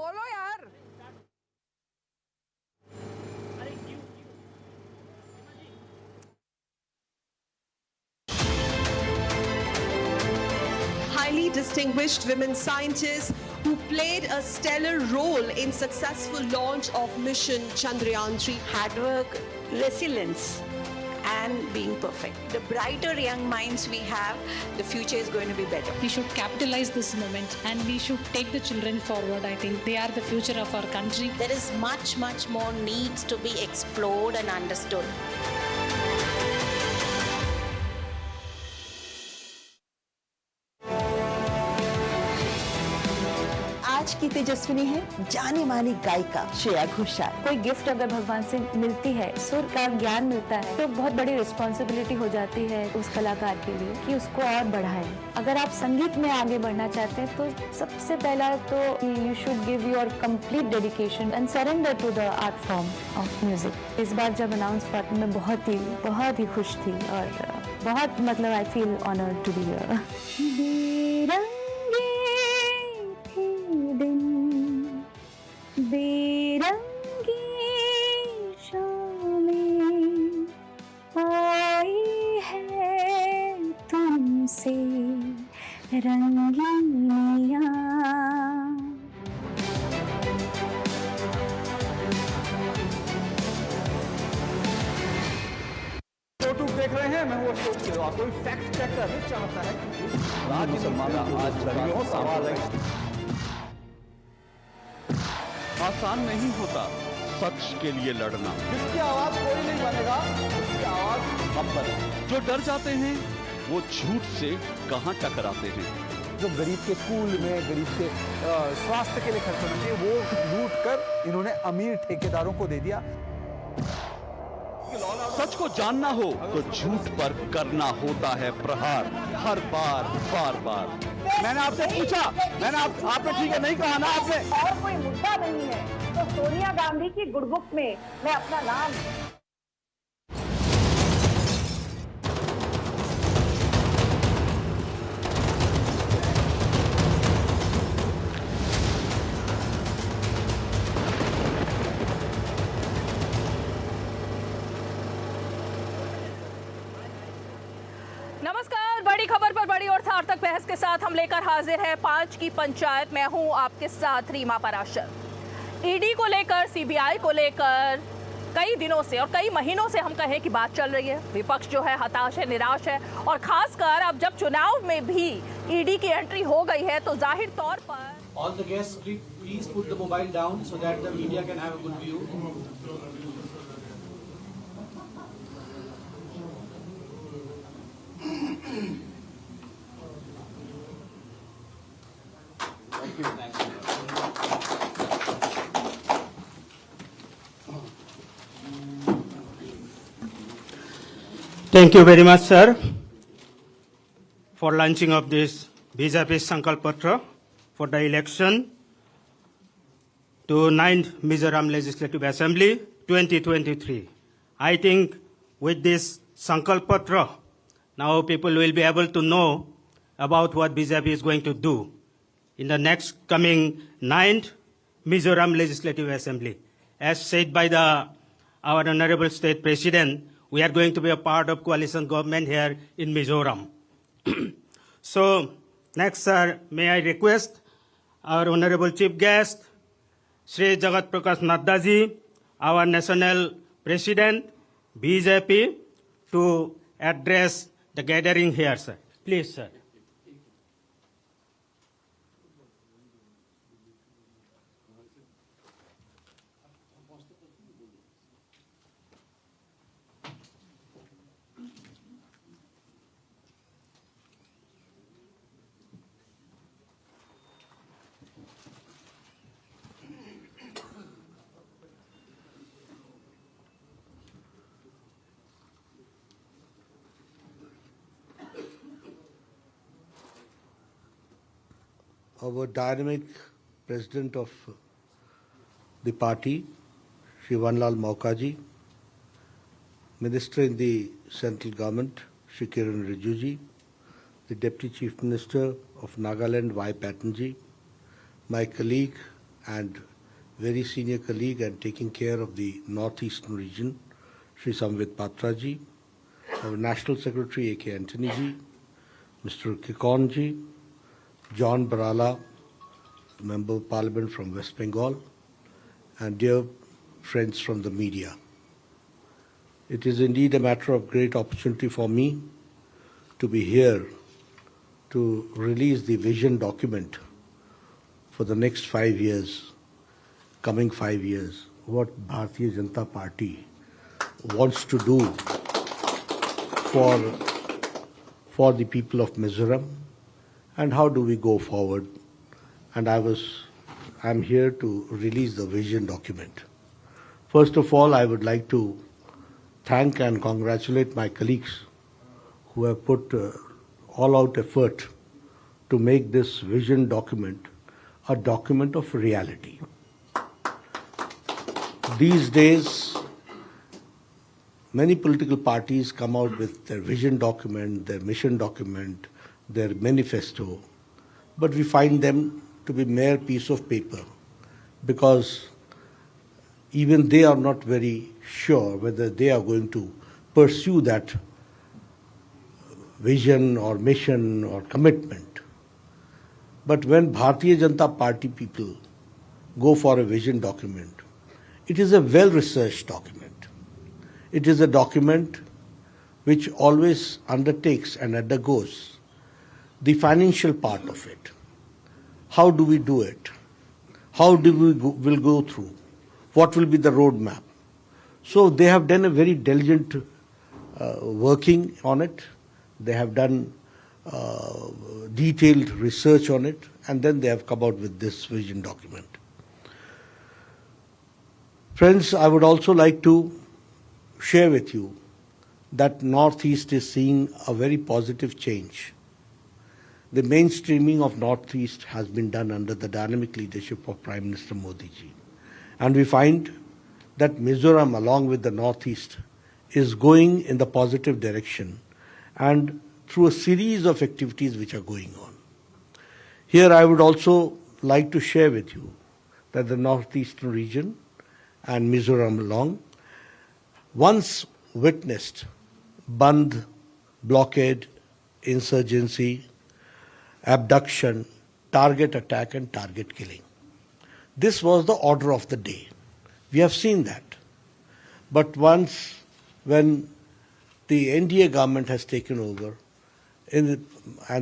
बोलो यार। Highly distinguished women scientists who played a stellar role in successful launch of mission Chandrayaan 3. Hard work, resilience, and being perfect. The brighter young minds we have, the future is going to be better. We should capitalize this moment and we should take the children forward. I think they are the future of our country. There is much more needs to be explored and understood. आज की तेजस्विनी है जानी मानी गायिका श्रेया घोषाल। कोई gift अगर भगवान से मिलती है, सुर का ज्ञान मिलता है, तो बहुत बड़ी रिस्पॉन्सिबिलिटी हो जाती है उस कलाकार के लिए कि उसको और बढ़ाए। अगर आप संगीत में आगे बढ़ना चाहते हैं तो सबसे पहला तो you should give your complete dedication and surrender to the art form of music. इस बार जब अनाउंस हुआ तो मैं बहुत ही खुश थी और बहुत मतलब I feel honoured to be here. बेरंगी शामें आई है तुमसे रंगीनियाँ। यूट्यूब देख रहे हैं, मैं हूँ अशोक गिरोह। कोई फैक्ट चेक करना चाहता है राज्य मुसलमान आज लड़ियों सवाल है। आसान नहीं होता सच के लिए लड़ना। जिसकी आवाज कोई नहीं बनेगा, उसकी आवाज हम बने। जो डर जाते हैं वो झूठ से कहां टकराते हैं। जो गरीब के स्कूल में, गरीब के स्वास्थ्य के लिए खर्च होना चाहिए, वो लूट कर इन्होंने अमीर ठेकेदारों को दे दिया। सच को जानना हो तो झूठ पर करना होता है प्रहार, हर बार बार बार। मैंने आपसे पूछा, आपने ठीक है नहीं कहा ना आपने। और कोई मुद्दा नहीं है तो सोनिया गांधी की गुडबुक में मैं अपना नाम नमस्कार, बड़ी खबर पर बड़ी और सार्थक बहस के साथ हम लेकर हाजिर हैं 5 की पंचायत। मैं हूं आपके साथ रीमा पराशर। ईडी को लेकर, सीबीआई को लेकर कई दिनों से और कई महीनों से हम कहें कि बात चल रही है। विपक्ष जो है हताश है, निराश है और खासकर अब जब चुनाव में भी ईडी की एंट्री हो गई है तो जाहिर तौर पर All the guests, please put the mobile down so that the media can have a good view. Thank you. Thank you very much, sir, for launching of this BJP Sankalp Patra for the election to 9th Mizoram Legislative Assembly 2023. I think with this Sankalp Patra, now people will be able to know about what BJP is going to do in the next coming 9th Mizoram Legislative Assembly. As said by our Honorable State President, we are going to be a part of coalition government here in Mizoram. So, next, sir, may I request our Honorable Chief Guest, Shri Jagat Prakash Nadda ji, our National President, BJP, to address the gathering here, sir. Please, sir. Our dynamic president of the party, Shri Vanlal Maukaji, Minister in the central government, Shri Kiran Rijiju, the Deputy Chief Minister of Nagaland, Y. Patanji, my colleague, and very senior colleague and taking care of the northeastern region, Sri Samvit Patraji, our National Secretary A.K. Antony ji, Mr. Kikon ji, John Barala, Member of Parliament from West Bengal, and dear friends from the media. It is indeed a matter of great opportunity for me to be here to release the vision document for the next 5 years, coming 5 years, what Bharatiya Janata Party wants to do for the people of Mizoram, and how do we go forward. And I'm here to release the vision document. First of all, I would like to thank and congratulate my colleagues who have put all-out effort to make this vision document a document of reality. These days, many political parties come out with their vision document, their mission document, their manifesto, but we find them to be mere piece of paper because even they are not very sure whether they are going to pursue that vision or mission or commitment. But when Bharatiya Janata Party people go for a vision document, it is a well-researched document. It is a document which always undertakes and undergoes the financial part of it. How do we do it? How do we will go through? What will be the roadmap? So they have done a very diligent working on it. They have done detailed research on it, and then they have come out with this vision document. Friends, I would also like to share with you that Northeast is seeing a very positive change. The mainstreaming of Northeast has been done under the dynamic leadership of Prime Minister Modi ji. And we find that Mizoram, along with the Northeast, is going in the positive direction and through a series of activities which are going on. Here I would also like to share with you that the Northeastern region and Mizoram along once witnessed Bandh, blockade, insurgency, abduction, target attack and target killing. This was the order of the day. We have seen that. But once when the NDA government has taken over and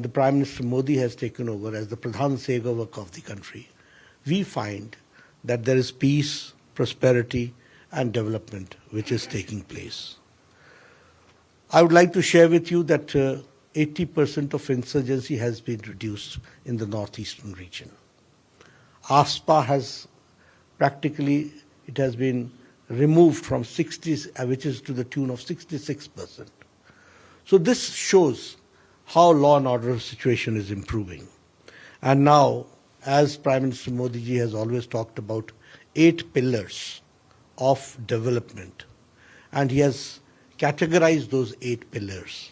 the Prime Minister Modi has taken over as the Pradhan Sevak of the country, we find that there is peace, prosperity and development which is taking place. I would like to share with you that 80% of insurgency has been reduced in the northeastern region. ASPA has practically, it has been removed from 60, which is to the tune of 66%. So this shows how law and order situation is improving. And now, as Prime Minister Modi ji has always talked about 8 pillars of development, and he has categorized those 8 pillars,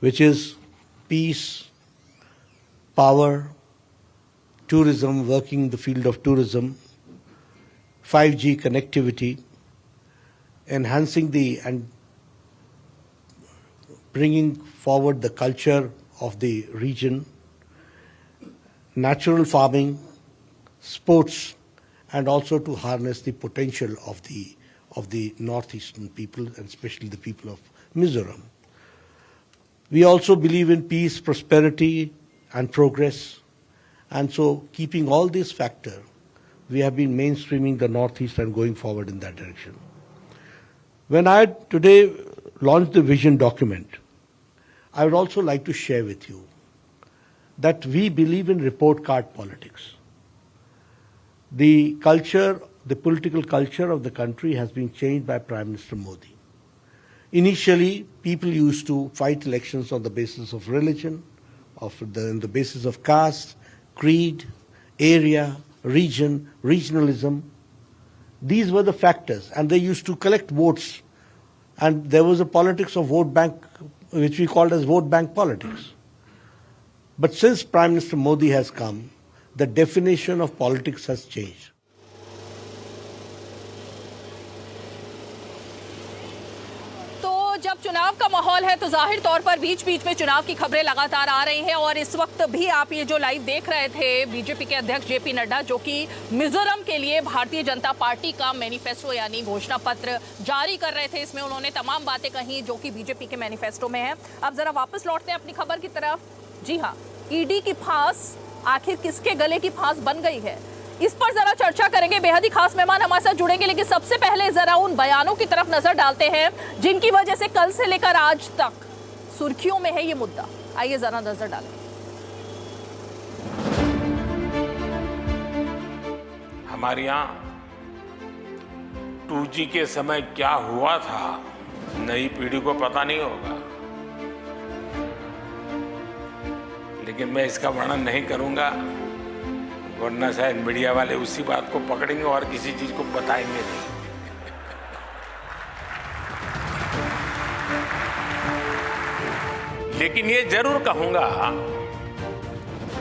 which is peace, power, tourism, working in the field of tourism, 5G connectivity, enhancing and bringing forward the culture of the region, natural farming, sports, and also to harness the potential of the northeastern people, and especially the people of Mizoram. We also believe in peace, prosperity, and progress. And so, keeping all these factors, we have been mainstreaming the Northeast and going forward in that direction. When I today launched the vision document, I would also like to share with you that we believe in report card politics. The culture, the political culture of the country has been changed by Prime Minister Modi. Initially, people used to fight elections on the basis of religion, on the basis of caste, creed, area, region, regionalism. These were the factors, and they used to collect votes. And there was a politics of vote bank, which we called as vote bank politics. But since Prime Minister Modi has come, the definition of politics has changed. अब चुनाव का माहौल है तो जाहिर तौर पर बीच बीच में चुनाव की खबरें लगातार आ रही हैं और इस वक्त भी आप ये जो लाइव देख रहे थे बीजेपी के अध्यक्ष जेपी नड्डा जो कि मिजोरम के लिए भारतीय जनता पार्टी का मैनिफेस्टो यानी घोषणा पत्र जारी कर रहे थे। इसमें उन्होंने तमाम बातें कही जो कि बीजेपी के मैनिफेस्टो में है। अब जरा वापस लौटते हैं अपनी खबर की तरफ। जी हाँ, ईडी की फांस आखिर किसके गले की फांस बन गई है, इस पर जरा चर्चा करेंगे। बेहद ही खास मेहमान हमारे साथ जुड़ेंगे, लेकिन सबसे पहले जरा उन बयानों की तरफ नजर डालते हैं जिनकी वजह से कल से लेकर आज तक सुर्खियों में है ये मुद्दा। आइए जरा नजर डालें। हमारे यहाँ 2G के समय क्या हुआ था नई पीढ़ी को पता नहीं होगा, लेकिन मैं इसका वर्णन नहीं करूंगा वरना शायद मीडिया वाले उसी बात को पकड़ेंगे और किसी चीज को बताएंगे नहीं। लेकिन ये जरूर कहूंगा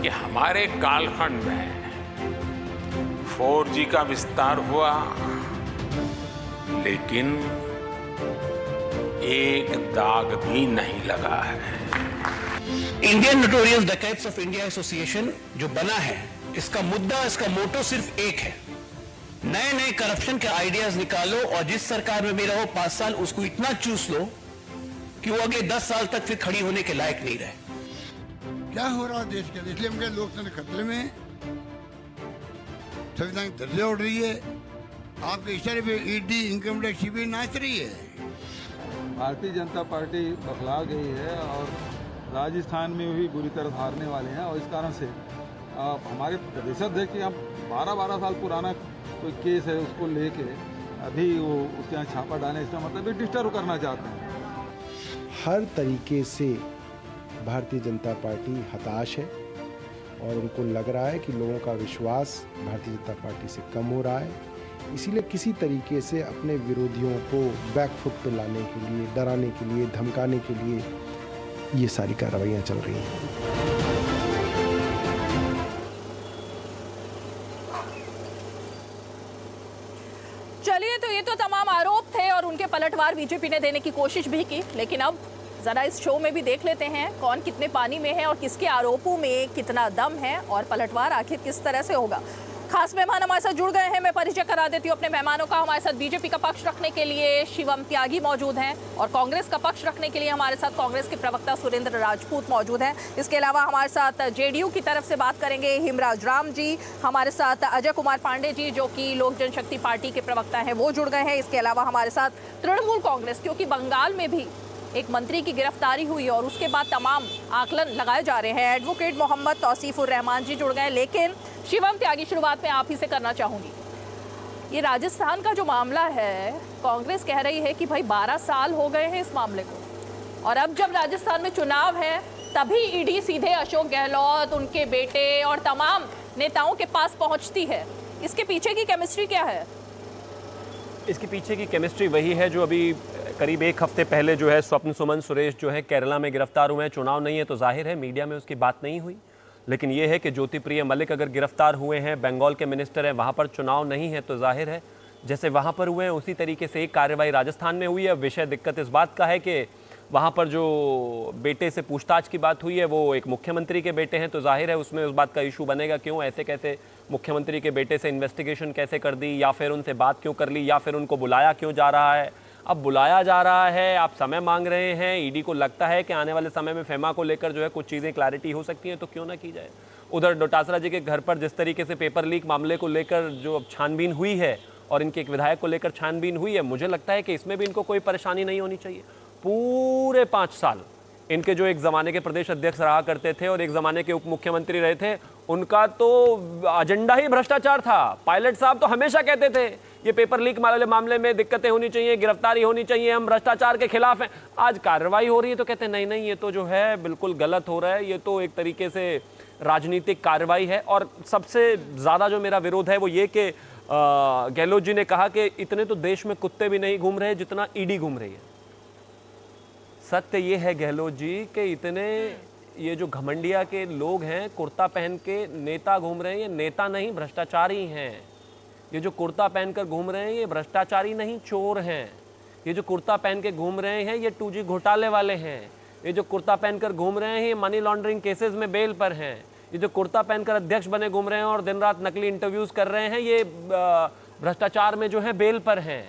कि हमारे कालखंड में 4G का विस्तार हुआ, लेकिन एक दाग भी नहीं लगा है। Indian notorious dacoits of India association जो बना है, इसका मुद्दा, इसका मोटो सिर्फ एक है, नए नए करप्शन के आइडियाज निकालो और जिस सरकार में भी रहो 5 साल उसको इतना चूस लो कि वो अगले 10 साल तक फिर खड़ी होने के लायक नहीं रहे। क्या हो रहा है देश के, इसलिए हम कहे लोकतंत्र खतरे में, संविधान की धज्जियां उड़ रही है, आपके इशारे पे ईडी इनकम टैक्स सीबीआई नाच रही है। भारतीय जनता पार्टी बखला गई है और राजस्थान में भी बुरी तरह हारने वाले हैं और इस कारण से हमारे प्रदेशाध्यक्ष हम 12-12 साल पुराना कोई केस है उसको लेके अभी वो उसके यहाँ छापा डालें, इसका मतलब डिस्टर्ब करना चाहते हैं। हर तरीके से भारतीय जनता पार्टी हताश है और उनको लग रहा है कि लोगों का विश्वास भारतीय जनता पार्टी से कम हो रहा है, इसीलिए किसी तरीके से अपने विरोधियों को बैकफुट पे लाने के लिए, डराने के लिए, धमकाने के लिए ये सारी कार्रवाइयाँ चल रही हैं। चलिए, तो ये तो तमाम आरोप थे और उनके पलटवार बीजेपी ने देने की कोशिश भी की, लेकिन अब जरा इस शो में भी देख लेते हैं कौन कितने पानी में है और किसके आरोपों में कितना दम है और पलटवार आखिर किस तरह से होगा। खास मेहमान हमारे साथ जुड़ गए हैं, मैं परिचय करा देती हूँ अपने मेहमानों का। हमारे साथ बीजेपी का पक्ष रखने के लिए शिवम त्यागी मौजूद हैं और कांग्रेस का पक्ष रखने के लिए हमारे साथ कांग्रेस के प्रवक्ता सुरेंद्र राजपूत मौजूद हैं। इसके अलावा हमारे साथ जेडीयू की तरफ से बात करेंगे हिमराज राम जी, हमारे साथ अजय कुमार पांडे जी जो कि लोक जनशक्ति पार्टी के प्रवक्ता हैं, वो जुड़ गए हैं। इसके अलावा हमारे साथ तृणमूल कांग्रेस, क्योंकि बंगाल में भी एक मंत्री की गिरफ्तारी हुई और उसके बाद तमाम आकलन लगाए जा रहे हैं, एडवोकेट मोहम्मद तौसीफुर रहमान जी जुड़ गए। लेकिन शिवम त्यागी, शुरुआत में आप ही से करना चाहूंगी, ये राजस्थान का जो मामला है, कांग्रेस कह रही है कि भाई 12 साल हो गए हैं इस मामले को और अब जब राजस्थान में चुनाव है तभी ईडी सीधे अशोक गहलोत, उनके बेटे और तमाम नेताओं के पास पहुंचती है। इसके पीछे की केमिस्ट्री क्या है? इसके पीछे की केमिस्ट्री वही है जो अभी करीब 1 हफ्ते पहले जो है स्वप्न सुमन सुरेश जो है केरला में गिरफ्तार हुए हैं। चुनाव नहीं है तो जाहिर है मीडिया में उसकी बात नहीं हुई, लेकिन ये है कि ज्योतिप्रिय मलिक अगर गिरफ्तार हुए हैं, बंगाल के मिनिस्टर हैं, वहाँ पर चुनाव नहीं है तो जाहिर है जैसे वहाँ पर हुए हैं उसी तरीके से एक कार्रवाई राजस्थान में हुई है। विषय दिक्कत इस बात का है कि वहाँ पर जो बेटे से पूछताछ की बात हुई है वो एक मुख्यमंत्री के बेटे हैं, तो जाहिर है उसमें उस बात का इशू बनेगा, क्यों ऐसे कैसे मुख्यमंत्री के बेटे से इन्वेस्टिगेशन कैसे कर दी, या फिर उनसे बात क्यों कर ली, या फिर उनको बुलाया क्यों जा रहा है। अब बुलाया जा रहा है, आप समय मांग रहे हैं, ईडी को लगता है कि आने वाले समय में फेमा को लेकर जो है कुछ चीज़ें क्लैरिटी हो सकती हैं, तो क्यों ना की जाए। उधर डोटासरा जी के घर पर जिस तरीके से पेपर लीक मामले को लेकर जो अब छानबीन हुई है और इनके एक विधायक को लेकर छानबीन हुई है, मुझे लगता है कि इसमें भी इनको कोई परेशानी नहीं होनी चाहिए। पूरे 5 साल इनके जो एक ज़माने के प्रदेश अध्यक्ष रहा करते थे और एक ज़माने के उप मुख्यमंत्री रहे थे, उनका तो एजेंडा ही भ्रष्टाचार था। पायलट साहब तो हमेशा कहते थे ये पेपर लीक वाले मामले में दिक्कतें होनी चाहिए, गिरफ्तारी होनी चाहिए, हम भ्रष्टाचार के खिलाफ हैं। आज कार्रवाई हो रही है तो कहते हैं नहीं नहीं ये तो जो है बिल्कुल गलत हो रहा है, ये तो एक तरीके से राजनीतिक कार्रवाई है। और सबसे ज़्यादा जो मेरा विरोध है वो ये कि गहलोत जी ने कहा कि इतने तो देश में कुत्ते भी नहीं घूम रहे जितना ईडी घूम रही है। सत्य ये है गहलोत जी कि इतने ये जो घमंडिया के लोग हैं, कुर्ता पहन के नेता घूम रहे हैं, ये नेता नहीं भ्रष्टाचारी हैं। ये जो कुर्ता पहनकर घूम रहे हैं ये भ्रष्टाचारी नहीं चोर हैं। ये जो कुर्ता पहन के घूम रहे हैं ये 2G घोटाले वाले हैं। ये जो कुर्ता पहनकर घूम रहे हैं ये मनी लॉन्ड्रिंग केसेस में बेल पर हैं। ये जो कुर्ता पहनकर अध्यक्ष बने घूम रहे हैं और दिन रात नकली इंटरव्यूज कर रहे हैं ये भ्रष्टाचार में जो है बेल पर हैं।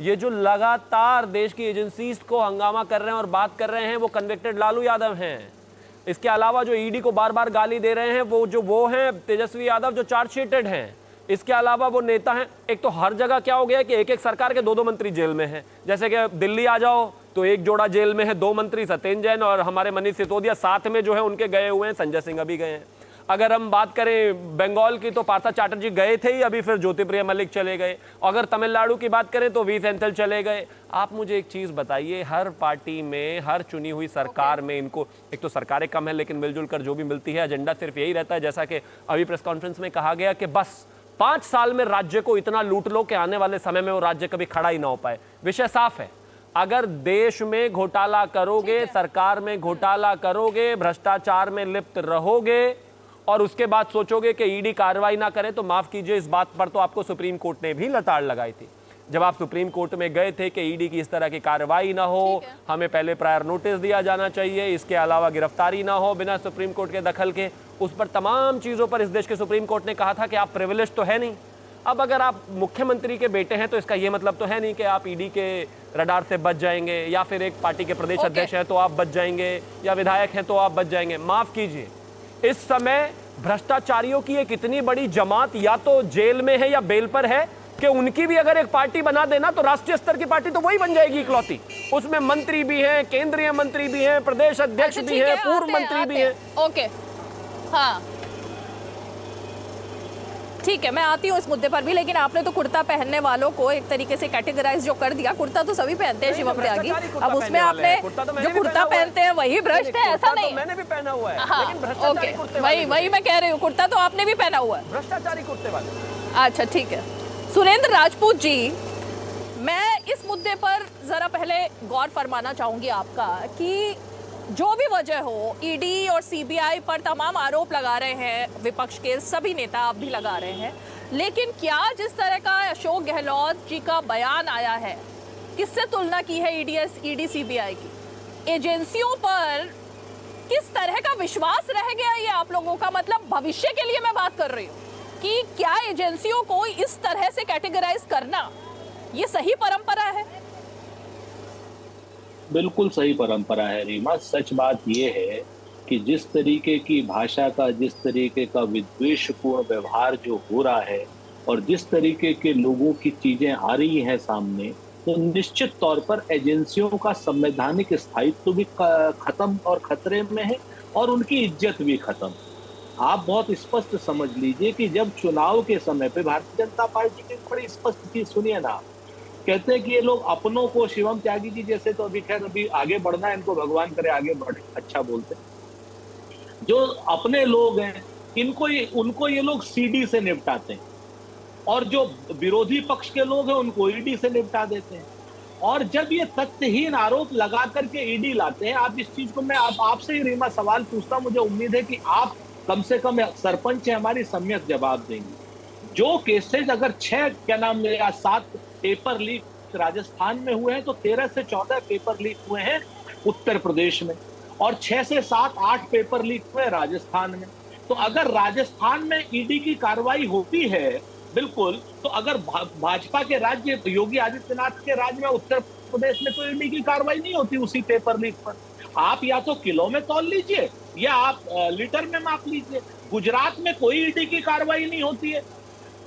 ये जो लगातार देश की एजेंसीज को हंगामा कर रहे हैं और बात कर रहे हैं वो कन्विक्टेड लालू यादव हैं। इसके अलावा जो ईडी को बार बार गाली दे रहे हैं वो हैं तेजस्वी यादव जो चार्जशीटेड हैं। इसके अलावा वो नेता हैं। एक तो हर जगह क्या हो गया है कि एक एक सरकार के 2-2 मंत्री जेल में हैं। जैसे कि दिल्ली आ जाओ तो एक जोड़ा जेल में है, 2 मंत्री सत्येंद्र जैन और हमारे मनीष सिसोदिया साथ में जो है उनके गए हुए हैं, संजय सिंह अभी गए हैं। अगर हम बात करें बंगाल की तो पार्था चैटर्जी गए थे ही, अभी फिर ज्योतिप्रिय मलिक चले गए। अगर तमिलनाडु की बात करें तो वी सेंथिल चले गए। आप मुझे एक चीज़ बताइए, हर पार्टी में हर चुनी हुई सरकार में इनको एक तो सरकारें कम है लेकिन मिलजुल कर जो भी मिलती है एजेंडा सिर्फ यही रहता है, जैसा कि अभी प्रेस कॉन्फ्रेंस में कहा गया कि बस 5 साल में राज्य को इतना लूट लो कि आने वाले समय में वो राज्य कभी खड़ा ही ना हो पाए। विषय साफ है, अगर देश में घोटाला करोगे, सरकार में घोटाला करोगे, भ्रष्टाचार में लिप्त रहोगे और उसके बाद सोचोगे कि ईडी कार्रवाई ना करे तो माफ कीजिए, इस बात पर तो आपको सुप्रीम कोर्ट ने भी लताड़ लगाई थी। जब आप सुप्रीम कोर्ट में गए थे कि ईडी की इस तरह की कार्रवाई ना हो, हमें पहले प्रायर नोटिस दिया जाना चाहिए, इसके अलावा गिरफ्तारी ना हो बिना सुप्रीम कोर्ट के दखल के, उस पर तमाम चीज़ों पर इस देश के सुप्रीम कोर्ट ने कहा था कि आप प्रिविलेज तो है नहीं। अब अगर आप मुख्यमंत्री के बेटे हैं तो इसका ये मतलब तो है नहीं कि आप ईडी के रडार से बच जाएंगे, या फिर एक पार्टी के प्रदेश अध्यक्ष हैं तो आप बच जाएंगे, या विधायक हैं तो आप बच जाएंगे। माफ कीजिए, इस समय भ्रष्टाचारियों की एक इतनी बड़ी जमात या तो जेल में है या बेल पर है कि उनकी भी अगर एक पार्टी बना देना तो राष्ट्रीय स्तर की पार्टी तो वही बन जाएगी इकलौती। उसमें मंत्री भी हैं, केंद्रीय मंत्री भी हैं, प्रदेश अध्यक्ष भी हैं, पूर्व मंत्री भी हैं। ओके, हाँ ठीक है, मैं आती हूँ इस मुद्दे पर भी, लेकिन आपने तो कुर्ता पहनने वालों को एक तरीके से कैटेगराइज जो कर दिया। कुर्ता तो सभी पहनते हैं शिवम त्यागी, अब उसमें आपने जो कुर्ता पहनते हैं वही भ्रष्ट है, ऐसा नहीं। मैंने भी पहना हुआ है। हाँ, ओके, वही मैं कह रही हूँ, कुर्ता तो आपने भी पहना हुआ है, भ्रष्टाचारी कुर्ते वाले। अच्छा ठीक है। सुरेंद्र राजपूत जी, मैं इस मुद्दे पर जरा पहले गौर फरमाना चाहूंगी आपका कि जो भी वजह हो, ईडी और सीबीआई पर तमाम आरोप लगा रहे हैं विपक्ष के सभी नेता, आप भी लगा रहे हैं, लेकिन क्या जिस तरह का अशोक गहलोत जी का बयान आया है, किससे तुलना की है ईडी सीबीआई की, एजेंसियों पर किस तरह का विश्वास रह गया ये आप लोगों का? मतलब भविष्य के लिए मैं बात कर रही हूँ कि क्या एजेंसियों को इस तरह से कैटेगराइज करना ये सही परंपरा है? बिल्कुल सही परंपरा है रीमा। सच बात यह है कि जिस तरीके की भाषा का, जिस तरीके का विद्वेषपूर्ण व्यवहार जो हो रहा है और जिस तरीके के लोगों की चीजें आ रही हैं सामने, तो निश्चित तौर पर एजेंसियों का संवैधानिक स्थायित्व भी खत्म और खतरे में है और उनकी इज्जत भी खत्म। आप बहुत स्पष्ट समझ लीजिए कि जब चुनाव के समय पे भारतीय जनता पार्टी की बड़ी स्पष्ट चीज सुनिए ना, कहते हैं कि ये लोग अपनों को, शिवम त्यागी जी जैसे तो अभी खैर अभी आगे बढ़ना है, इनको भगवान करे आगे बढ़े, अच्छा बोलते, जो अपने लोग हैं उनको ये लोग सीडी से निपटाते हैं और जो विरोधी पक्ष के लोग हैं उनको ईडी से निपटा देते हैं। और जब ये तथ्यहीन आरोप लगा करके ईडी लाते हैं, आप इस चीज को मैं आपसे ही रीमा सवाल पूछता हूं, मुझे उम्मीद है कि आप कम से कम सरपंच है हमारी, सम्यक जवाब देंगे। जो केसेज अगर 6 या 7 पेपर लीक राजस्थान में हुए हैं तो 13 से 14 पेपर लीक हुए हैं उत्तर प्रदेश में और 6 से 7-8 पेपर लीक हुए राजस्थान में। तो अगर राजस्थान में ईडी की कार्रवाई होती है बिल्कुल, तो अगर भाजपा के राज्य योगी आदित्यनाथ के राज्य में उत्तर प्रदेश में तो ईडी की कार्रवाई नहीं होती उसी पेपर लीक पर। आप या तो किलो में तौल लीजिए या आप लीटर में माप लीजिए। गुजरात में कोई ईडी की कार्रवाई नहीं होती है।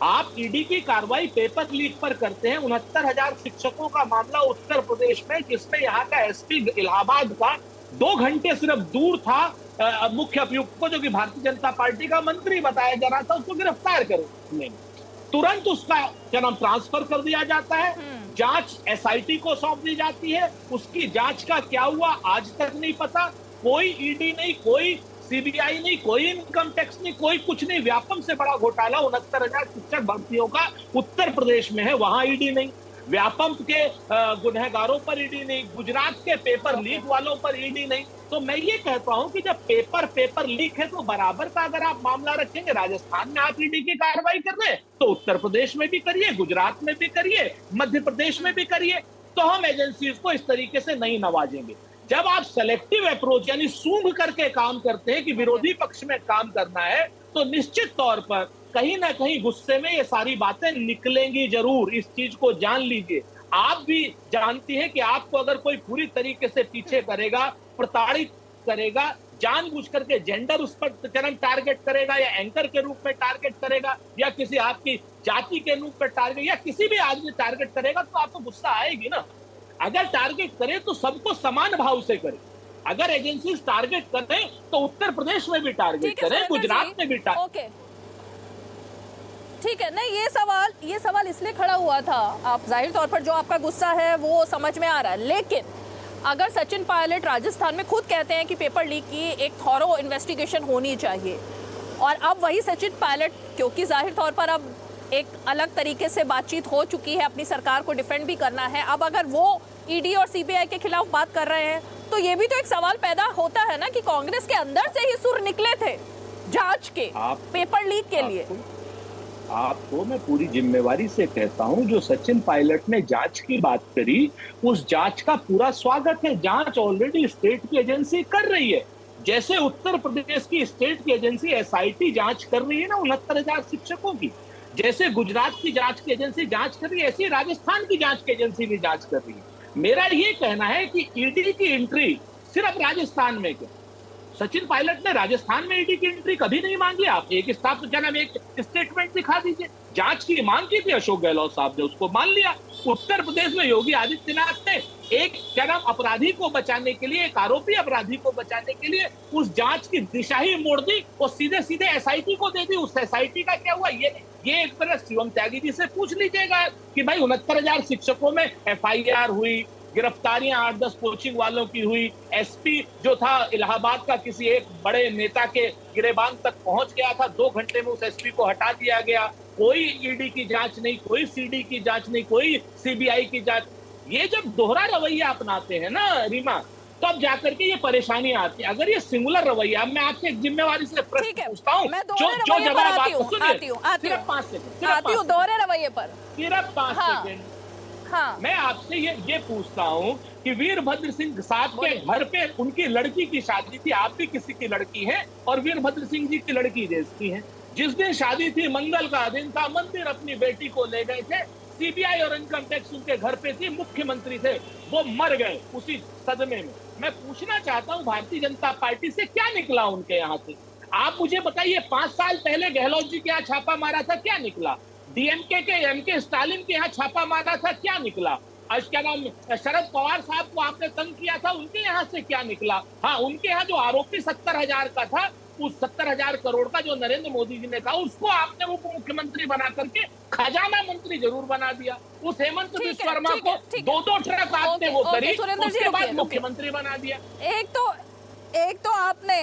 आप ईडी की कार्रवाई पेपर लीक पर करते हैं। 69,000 शिक्षकों का मामला उत्तर प्रदेश में, जिसमें यहाँ का एसपी इलाहाबाद का 2 घंटे सिर्फ दूर था मुख्य अभियुक्त को, जो कि भारतीय जनता पार्टी का मंत्री बताया जा रहा था, उसको गिरफ्तार करें, तुरंत उसका ट्रांसफर कर दिया जाता है, जांच एसआईटी को सौंप दी जाती है। उसकी जांच का क्या हुआ आज तक नहीं पता। कोई ईडी नहीं, कोई सीबीआई नहीं, कोई इनकम टैक्स नहीं, कोई कुछ नहीं। व्यापम से बड़ा घोटाला 69,000 शिक्षक भर्तियों का उत्तर प्रदेश में है, वहां ईडी नहीं। व्यापम के गुनहगारों पर ईडी नहीं, गुजरात के पेपर लीक वालों पर ईडी नहीं। तो मैं ये कहता हूं कि जब पेपर लीक है तो बराबर का अगर आप मामला रखेंगे, राजस्थान में आप ईडी की कार्रवाई कर रहे हैं तो उत्तर प्रदेश में भी करिए, गुजरात में भी करिए, मध्य प्रदेश में भी करिए। तो हम एजेंसीज को इस तरीके से नहीं नवाजेंगे। जब आप सेलेक्टिव अप्रोच यानी सूंघ करके काम करते हैं कि विरोधी पक्ष में काम करना है, तो निश्चित तौर पर कहीं ना कहीं गुस्से में ये सारी बातें निकलेंगी जरूर। इस चीज को जान लीजिए। आप भी जानती हैं कि आपको अगर कोई पूरी तरीके से पीछे करेगा, प्रताड़ित करेगा, जानबूझ करके जेंडर उस पर टारगेट करेगा या एंकर के रूप में टारगेट करेगा या किसी आपकी जाति के रूप में टारगेट या किसी भी आदमी टारगेट करेगा, तो आपको गुस्सा आएगी ना। अगर टारगेट करे तो सबको समान भाव से करे। अगर एजेंसी टारगेट करें तो उत्तर प्रदेश में भी टारगेट करें, गुजरात में भी टारगेट। ठीक है, नहीं ये सवाल इसलिए खड़ा हुआ था। आप जाहिर तौर पर जो आपका गुस्सा है वो समझ में आ रहा है, लेकिन अगर सचिन पायलट राजस्थान में खुद कहते हैं कि पेपर लीक की एक थॉरो इन्वेस्टिगेशन होनी चाहिए, और अब वही सचिन पायलट, क्योंकि जाहिर तौर पर अब एक अलग तरीके से बातचीत हो चुकी है, अपनी सरकार को डिफेंड भी करना है, अब अगर वो ईडी और सीबीआई के खिलाफ बात कर रहे हैं तो ये भी तो एक सवाल पैदा होता है ना कि कांग्रेस के अंदर से ही सुर निकले थे जांच के पेपर लीक के लिए। आपको मैं पूरी जिम्मेवारी से कहता हूं, जो सचिन पायलट ने जांच की बात करी, उस जांच का पूरा स्वागत है। जांच ऑलरेडी स्टेट की एजेंसी कर रही है। जैसे उत्तर प्रदेश की स्टेट की एजेंसी एसआईटी जांच कर रही है ना 69,000 शिक्षकों की, जैसे गुजरात की जांच की एजेंसी जांच कर रही है, ऐसी राजस्थान की जांच की एजेंसी भी जांच कर रही है। मेरा ये कहना है कि ईडी की एंट्री सिर्फ राजस्थान में क्यों? सचिन पायलट ने राजस्थान में ईडी की एंट्री कभी नहीं मांगी। आप एक स्टाफ क्या नाम एक स्टेटमेंट दिखा दीजिए। जांच की मांग की थी अशोक गहलोत साहब ने, उसको मान लिया। उत्तर प्रदेश में योगी आदित्यनाथ ने एक क्या नाम अपराधी को बचाने के लिए, एक आरोपी अपराधी को बचाने के लिए उस जांच की दिशा ही मोड़ दी और सीधे सीधे एसआईटी को दे दी। उस एसआईटी का क्या हुआ ये एक तरह शिवम त्यागी जी से पूछ लीजिएगा कि भाई 69,000 शिक्षकों में एफआईआर हुई, गिरफ्तारियां 8-10 कोचिंग वालों की हुई, एसपी जो था इलाहाबाद का किसी एक बड़े नेता के गिरेबान तक पहुंच गया था, 2 घंटे में उस एसपी को हटा दिया गया। कोई ईडी की जांच नहीं, कोई सीडी की जांच नहीं, कोई सीबीआई की जांच। ये जब दोहरा रवैया अपनाते हैं ना रीमा, तब जाकर के ये परेशानियां आती है। अगर ये सिंगुलर रवैया, मैं आपसे एक जिम्मेवारी से प्रश्न पूछता हूँ, जो जवाब आप सुनिए, सिर्फ 5 सेकंड, दोहरे रवैये पर सिर्फ 5 सेकंड। हाँ। मैं आपसे ये पूछता हूँ कि वीरभद्र सिंह साहब के घर पे उनकी लड़की की शादी थी, आप भी किसी की लड़की हैं और वीरभद्र सिंह जी की लड़की देश की है। जिस दिन शादी थी मंगल का दिन था, मंदिर अपनी बेटी को ले गए थे, सीबीआई और इनकम टैक्स उनके घर पे थी, मुख्यमंत्री थे, वो मर गए उसी सदमे में। मैं पूछना चाहता हूँ भारतीय जनता पार्टी से क्या निकला उनके यहाँ से? आप मुझे बताइए, 5 साल पहले गहलोत जी के यहाँ छापा मारा था, क्या निकला? डीएमके के एमके स्टालिन के यहाँ छापा मारा था, क्या निकला? क्या नाम शरद पवार साहब को आपने तंग किया था, उनके यहाँ से क्या निकला? हाँ, उनके यहाँ जो आरोपी 70,000 का था, उस 70,000 करोड़ का जो नरेंद्र मोदी जी ने कहा, उसको आपने उप मुख्यमंत्री बना करके खजाना मंत्री जरूर बना दिया। उस हेमंत बिस्वा शर्मा को 2-2 ट्रक आपने वो करी, उसके बाद मुख्यमंत्री बना दिया। एक तो आपने,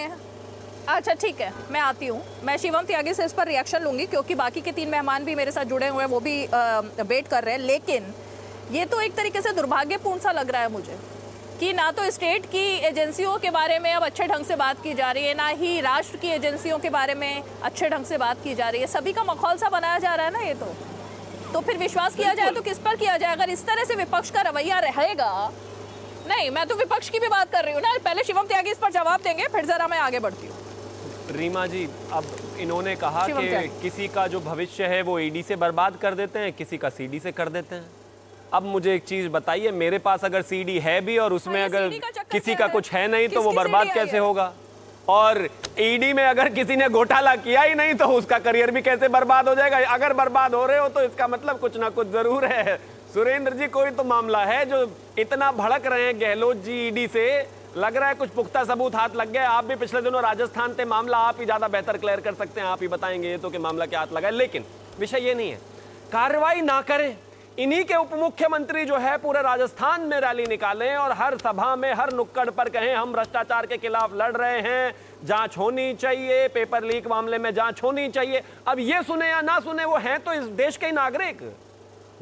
अच्छा ठीक है, मैं आती हूँ, मैं शिवम त्यागी से इस पर रिएक्शन लूंगी क्योंकि बाकी के 3 मेहमान भी मेरे साथ जुड़े हुए हैं, वो भी वेट कर रहे हैं। लेकिन ये तो एक तरीके से दुर्भाग्यपूर्ण सा लग रहा है मुझे कि ना तो स्टेट की एजेंसियों के बारे में अब अच्छे ढंग से बात की जा रही है, ना ही राष्ट्र की एजेंसियों के बारे में अच्छे ढंग से बात की जा रही है। सभी का माहौल सा बनाया जा रहा है ना। ये तो फिर विश्वास किया जाए तो किस पर किया जाए? अगर इस तरह से विपक्ष का रवैया रहेगा, नहीं मैं तो विपक्ष की भी बात कर रही हूँ ना। पहले शिवम त्यागी इस पर जवाब देंगे, फिर जरा मैं आगे बढ़ती हूँ। रीमा जी, अब इन्होंने कहा कि किसी का जो भविष्य है वो ईडी से बर्बाद कर देते हैं, किसी का सीडी से कर देते हैं। अब मुझे एक चीज बताइए, मेरे पास अगर सीडी है भी और उसमें अगर किसी का कुछ है नहीं तो वो बर्बाद कैसे होगा? और ईडी में अगर किसी ने घोटाला किया ही नहीं तो उसका करियर भी कैसे बर्बाद हो जाएगा? अगर बर्बाद हो रहे हो तो इसका मतलब कुछ ना कुछ जरूर है। सुरेंद्र जी, कोई तो मामला है जो इतना भड़क रहे हैं गहलोत जी ईडी से, लग रहा है कुछ पुख्ता सबूत हाथ लग गए। आप भी पिछले दिनों राजस्थान थे, मामला आप ही ज्यादा बेहतर क्लियर कर सकते हैं, आप ही बताएंगे ये तो कि मामला क्या हाथ लगा है। लेकिन विषय ये नहीं है, कार्रवाई ना करें, इन्हीं के उप मुख्यमंत्री जो है पूरे राजस्थान में रैली निकालें और हर सभा में, हर नुक्कड़ पर कहें हम भ्रष्टाचार के खिलाफ लड़ रहे हैं, जांच होनी चाहिए, पेपर लीक मामले में जांच होनी चाहिए। अब ये सुने या ना सुने, वो हैं तो इस देश के नागरिक।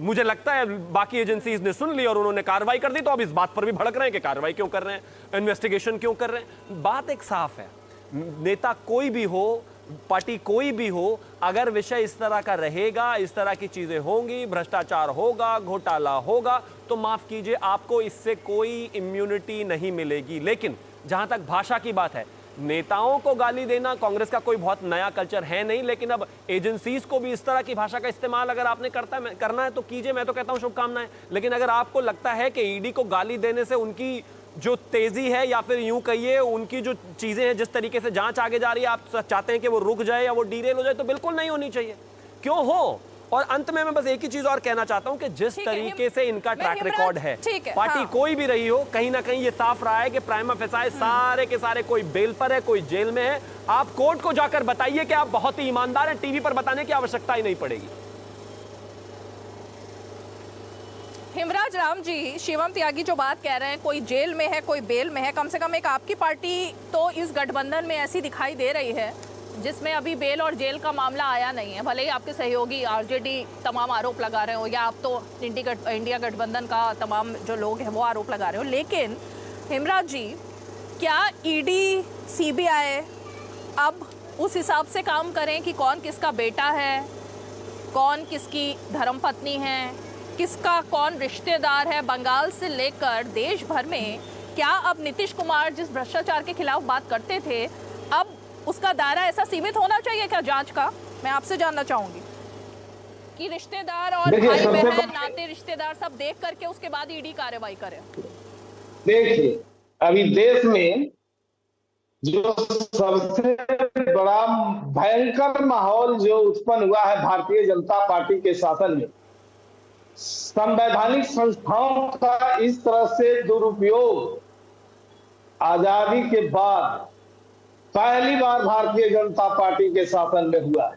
मुझे लगता है बाकी एजेंसीज ने सुन ली और उन्होंने कार्रवाई कर दी, तो अब इस बात पर भी भड़क रहे हैं कि कार्रवाई क्यों कर रहे हैं, इन्वेस्टिगेशन क्यों कर रहे हैं। बात एक साफ है, नेता कोई भी हो, पार्टी कोई भी हो, अगर विषय इस तरह का रहेगा, इस तरह की चीजें होंगी, भ्रष्टाचार होगा, घोटाला होगा, तो माफ कीजिए आपको इससे कोई इम्यूनिटी नहीं मिलेगी। लेकिन जहां तक भाषा की बात है, नेताओं को गाली देना कांग्रेस का कोई बहुत नया कल्चर है नहीं, लेकिन अब एजेंसीज को भी इस तरह की भाषा का इस्तेमाल अगर आपने करना है तो कीजिए, मैं तो कहता हूं शुभकामनाएं। लेकिन अगर आपको लगता है कि ईडी को गाली देने से उनकी जो तेजी है, या फिर यूं कहिए उनकी जो चीजें हैं, जिस तरीके से जांच आगे जा रही है, आप चाहते हैं कि वो रुक जाए या वो डीरेल हो जाए, तो बिल्कुल नहीं होनी चाहिए। क्यों हो? और अंत में मैं बस एक ही चीज और कहना चाहता हूं कि जिस तरीके से इनका ट्रैक रिकॉर्ड है, पार्टी कोई भी रही हो, कहीं ना कहीं ये साफ रहा है कि प्राइमा फेसाई सारे के सारे कोई बेल पर है, कोई जेल में है। आप कोर्ट को जाकर बताइए कि आप बहुत ही ईमानदार हैं, टीवी पर बताने की आवश्यकता ही नहीं पड़ेगी। हिमराज राम जी, शिवम त्यागी जो बात कह रहे हैं, कोई जेल में है, कोई बेल में है, कम से कम एक आपकी पार्टी तो इस गठबंधन में ऐसी दिखाई दे रही है जिसमें अभी बेल और जेल का मामला आया नहीं है। भले ही आपके सहयोगी आरजेडी तमाम आरोप लगा रहे हो, या आप तो इंडिया गठबंधन का तमाम जो लोग हैं वो आरोप लगा रहे हो, लेकिन हिमराज जी, क्या ईडी सीबीआई अब उस हिसाब से काम करें कि कौन किसका बेटा है, कौन किसकी धर्मपत्नी है, किसका कौन रिश्तेदार है, बंगाल से लेकर देश भर में? क्या अब नीतीश कुमार जिस भ्रष्टाचार के खिलाफ बात करते थे, अब उसका दायरा ऐसा सीमित होना चाहिए क्या जांच का? मैं आपसे जानना चाहूंगी कि रिश्तेदार और भाई बहन नाते रिश्तेदार सब देख करके उसके बाद ईडी कार्रवाई करे। देखिए, अभी देश में जो सबसे बड़ा भयंकर माहौल जो उत्पन्न हुआ है भारतीय जनता पार्टी के शासन में, संवैधानिक संस्थाओं का इस तरह से दुरुपयोग आजादी के बाद पहली बार भारतीय जनता पार्टी के शासन में हुआ है।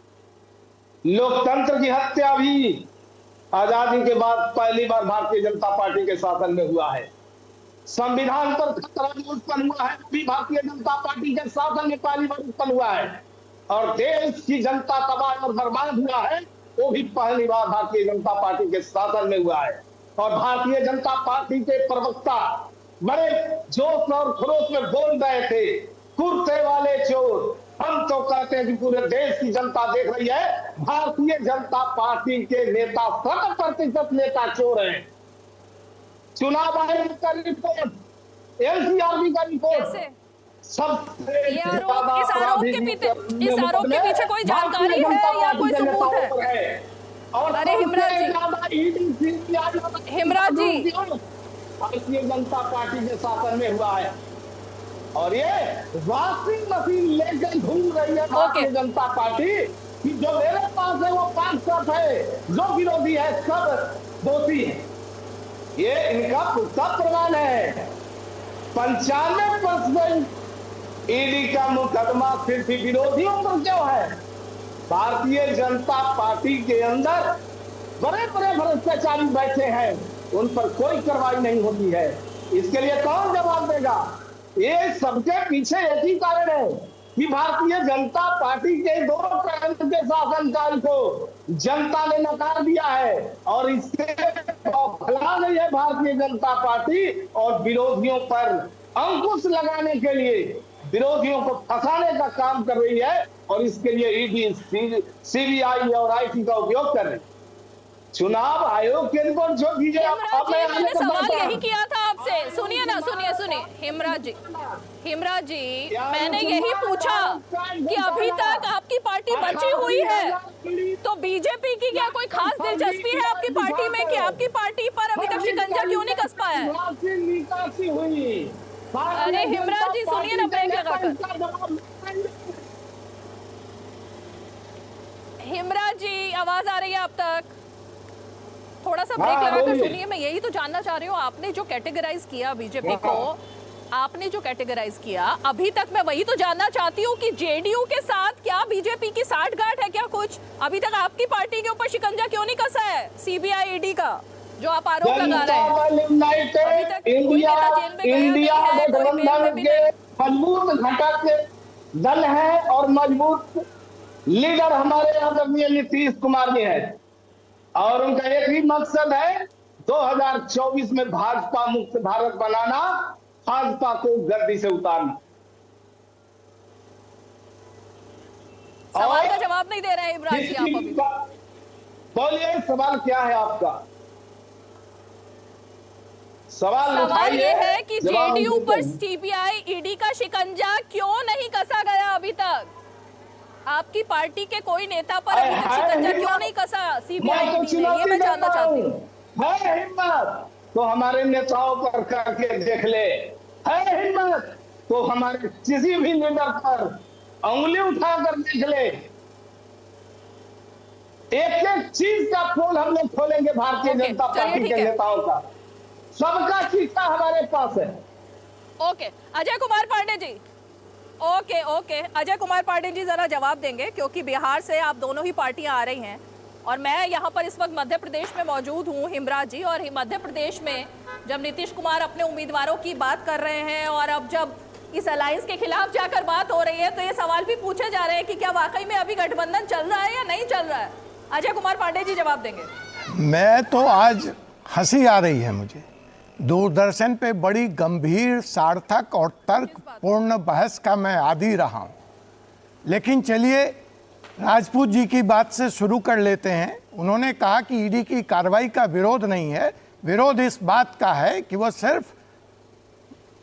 लोकतंत्र की हत्या भी आजादी के बाद पहली बार भारतीय जनता पार्टी के शासन में हुआ है। संविधान पर खतरा जो उत्पन्न हुआ है भी भारतीय जनता पार्टी के शासन में पहली बार उत्पन्न हुआ है। और देश की जनता तबाह और बर्बाद हुआ है, वो भी पहली बार भारतीय जनता पार्टी के शासन में हुआ है। और भारतीय जनता पार्टी के प्रवक्ता बड़े जोश और खरोश में बोल रहे थे, कुर्ते वाले चोर। हम तो कहते हैं कि पूरे देश की जनता देख रही है, भारतीय जनता पार्टी के नेता 100% नेता चोर हैं। चुनाव आयोग का रिपोर्ट, एनसीआरबी का रिपोर्ट, सबसे इस आरोप के पीछे कोई जानकारी है या कोई सबूत है? अरे हिमराज जी, भारतीय जनता पार्टी के शासन में हुआ है और ये वॉशिंग मशीन लेकर घूम रही है भारतीय जनता पार्टी कि जो मेरे पास है वो 5 है, जो विरोधी है सब दोषी है। ये इनका पुख्ता प्रमाण है। 95% ईडी का मुकदमा सिर्फ विरोधियों पर क्यों है? भारतीय जनता पार्टी के अंदर बड़े बड़े भ्रष्टाचारी बैठे हैं, उन पर कोई कार्रवाई नहीं होती है। इसके लिए कौन जवाब देगा? ये सबके पीछे एक ही कारण है कि भारतीय जनता पार्टी के 2 टर्म के शासनकाल को जनता ने नकार दिया है और इससे फैला गई है भारतीय जनता पार्टी और विरोधियों पर अंकुश लगाने के लिए, विरोधियों को फंसाने का काम कर रही है और इसके लिए ईडी, सीबीआई और आईटी का उपयोग कर रही है। चुनाव आयोग के रिपोर्ट जो दीजिए आप। मैंने सवाल यही किया था आपसे, सुनिए ना, सुनिए हिमराज जी, मैंने यही पूछा कि अभी तक आपकी पार्टी बची हुई है, तो बीजेपी की क्या कोई खास दिलचस्पी है आपकी पार्टी में कि आपकी पार्टी पर अभी तक शिकंजा क्यों नहीं कस पाया है? अरे हिमराज जी सुनिए ना, ब्रेक लगाकर। हिमराज जी आवाज आ रही है आप तक? थोड़ा सा ब्रेक लगाकर सुनिए। मैं यही तो जानना चाह रही हूँ, आपने जो कैटेगराइज किया बीजेपी को, आपने जो कैटेगराइज किया, अभी तक मैं वही तो जानना चाहती हूँ कि जेडीयू के साथ क्या बीजेपी की साठगांठ है क्या कुछ? अभी तक आपकी पार्टी के ऊपर शिकंजा क्यों नहीं कसा है सीबीआई ईडी का, जो आप आरोप लगा रहे हैं? इंडिया गठबंधन के मजबूत घटक दल है और मजबूत लीडर हमारे आदरणीय नीतीश कुमार जी है और उनका एक ही मकसद है 2024 में भाजपा मुक्त भारत बनाना, भाजपा को गद्दी से उतारना। सवाल का जवाब नहीं दे रहे हैं इमरान जी आप अभी। बोलिए सवाल क्या है आपका? सवाल ये है कि जेडीयू पर सीबीआई ईडी का शिकंजा क्यों नहीं कसा गया अभी तक? आपकी पार्टी के कोई नेता पर अभी तक शिकंजा क्यों नहीं कसा सीबीआई ईडी ने? ये मैं जानना चाहती हूँ। है हिम्मत तो हमारे नेताओं पर करके देख ले, है हिम्मत तो हमारे किसी भी लीडर पर उंगली उठाकर देख ले। एक एक चीज का पोल हम लोग खोलेंगे भारतीय जनता पार्टी के नेताओं का, सबका शिक्षा हमारे पास है। ओके अजय कुमार पांडे जी, ओके अजय कुमार पांडे जी जरा जवाब देंगे, क्योंकि बिहार से आप दोनों ही पार्टियां आ रही हैं और मैं यहाँ पर इस वक्त मध्य प्रदेश में मौजूद हूँ हिमराज जी। और मध्य प्रदेश में जब नीतीश कुमार अपने उम्मीदवारों की बात कर रहे हैं और अब जब इस अलायंस के खिलाफ जाकर बात हो रही है, तो ये सवाल भी पूछे जा रहे हैं कि क्या वाकई में अभी गठबंधन चल रहा है या नहीं चल रहा है? अजय कुमार पांडे जी जवाब देंगे। मैं तो आज हंसी आ रही है मुझे, दूरदर्शन पे बड़ी गंभीर, सार्थक और तर्कपूर्ण बहस का मैं आदी रहा हूं, लेकिन चलिए राजपूत जी की बात से शुरू कर लेते हैं। उन्होंने कहा कि ईडी की कार्रवाई का विरोध नहीं है, विरोध इस बात का है कि वह सिर्फ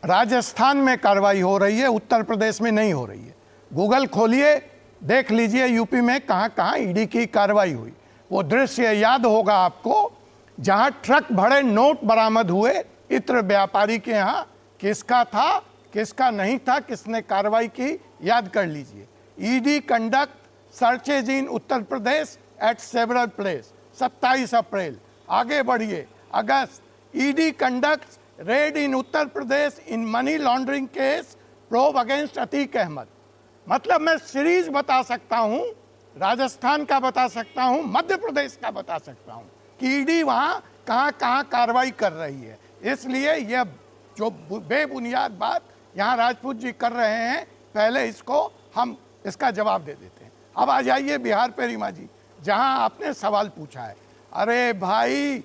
राजस्थान में कार्रवाई हो रही है, उत्तर प्रदेश में नहीं हो रही है। गूगल खोलिए, देख लीजिए यूपी में कहाँ कहाँ ईडी की कार्रवाई हुई। वो दृश्य याद होगा आपको जहाँ ट्रक भरे नोट बरामद हुए इत्र व्यापारी के यहाँ, किसका था किसका नहीं था, किसने कार्रवाई की, याद कर लीजिए। ED conduct searches in Uttar Pradesh at several place, 27 April. आगे बढ़िए, अगस्त, ED conduct raid in Uttar Pradesh in money laundering case probe against Atiq Ahmed. मतलब मैं सीरीज बता सकता हूं, राजस्थान का बता सकता हूं, मध्य प्रदेश का बता सकता हूं कि ईडी वहां कहां कहां कार्रवाई कर रही है। इसलिए यह जो बेबुनियाद बात यहां राजपूत जी कर रहे हैं, पहले इसको हम इसका जवाब दे देते हैं। अब आ जाइए बिहार पे रीमा जी, जहां आपने सवाल पूछा है। अरे भाई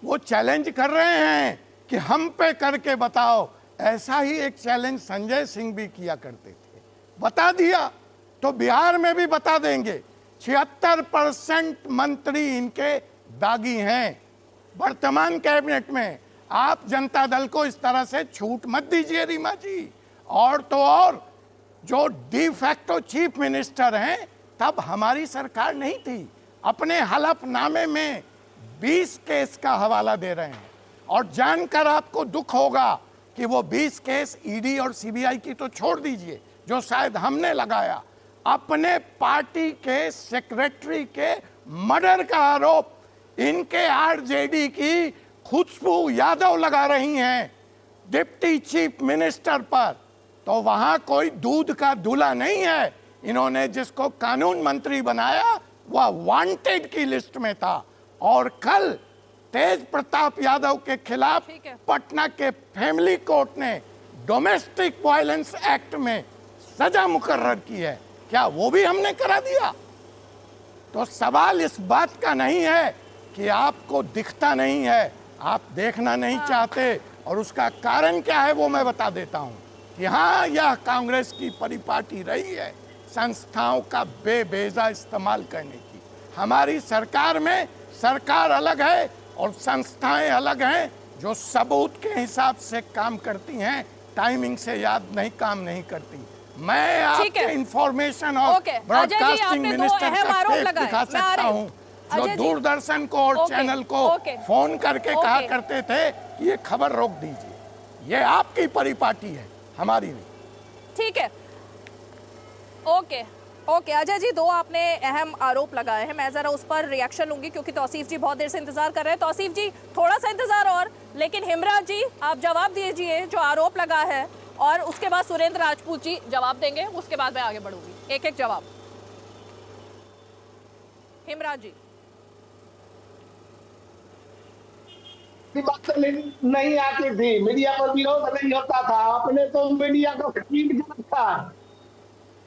वो चैलेंज कर रहे हैं कि हम पे करके बताओ। ऐसा ही एक चैलेंज संजय सिंह भी किया करते थे, बता दिया तो बिहार में भी बता देंगे। 76% मंत्री इनके दागी हैं वर्तमान कैबिनेट में। आप जनता दल को इस तरह से छूट मत दीजिए रीमा जी। और तो और जो डी फैक्टो चीफ मिनिस्टर हैं तब हमारी सरकार नहीं थी, अपने हलफनामे में 20 केस का हवाला दे रहे हैं। और जानकर आपको दुख होगा कि वो 20 केस ईडी और सीबीआई की तो छोड़ दीजिए, जो शायद हमने लगाया, अपने पार्टी के सेक्रेटरी के मर्डर का आरोप इनके आरजेडी की खुशबू यादव लगा रही हैं डिप्टी चीफ मिनिस्टर पर। तो वहां कोई दूध का दूल्हा नहीं है। इन्होंने जिसको कानून मंत्री बनाया वह वांटेड की लिस्ट में था। और कल तेज प्रताप यादव के खिलाफ पटना के फैमिली कोर्ट ने डोमेस्टिक वायलेंस एक्ट में सजा मुकर्रर की है। क्या वो भी हमने करा दिया? तो सवाल इस बात का नहीं है कि आपको दिखता नहीं है, आप देखना नहीं चाहते, और उसका कारण क्या है वो मैं बता देता हूं। यहाँ यह कांग्रेस की परिपाटी रही है संस्थाओं का बेबेजा इस्तेमाल करने की। हमारी सरकार में सरकार अलग है और संस्थाएं अलग हैं, जो सबूत के हिसाब से काम करती हैं, टाइमिंग से याद नहीं काम नहीं करती। मैं आपके इंफॉर्मेशन और ब्रॉडकास्टिंग मिनिस्टर का टेप दिखा सकता हूं, जो दूरदर्शन को और चैनल को फोन करके कहा करते थे कि ये खबर रोक दीजिए। ये आपकी परिपाटी है, हमारी नहीं। ठीक है, ओके अजय जी, 2 आपने अहम आरोप लगाए हैं। मैं जरा उस पर रिएक्शन लूंगी क्योंकि तौसीफ जी बहुत देर से इंतजार कर रहे हैं। तौसीफ जी थोड़ा सा इंतजार और, लेकिन हिमराज जी आप जवाब दीजिए जो आरोप लगा है, और उसके बाद सुरेंद्र राजपूत जी जवाब देंगे, उसके बाद मैं आगे बढ़ूंगी। एक एक जवाब। हिमराज जी। बात नहीं आती थी, मीडिया पर विरोध नहीं होता था, आपने तो मीडिया को खरीद के रखा।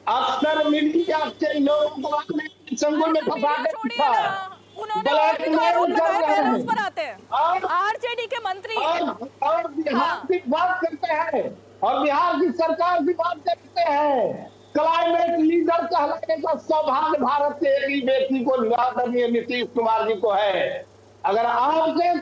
अक्सर मीडिया के लोगों को आपने संगठन में फंसा के रखा। उस पर आते हैं आरजेडी के मंत्री और बिहार की बात करते हैं और बिहार की सरकार की बात करते हैं। क्लाइमेट लीडर कहलाने का सौभाग्य भारत के एक ही व्यक्ति को आदरणीय नीतीश कुमार जी को है। अगर आपके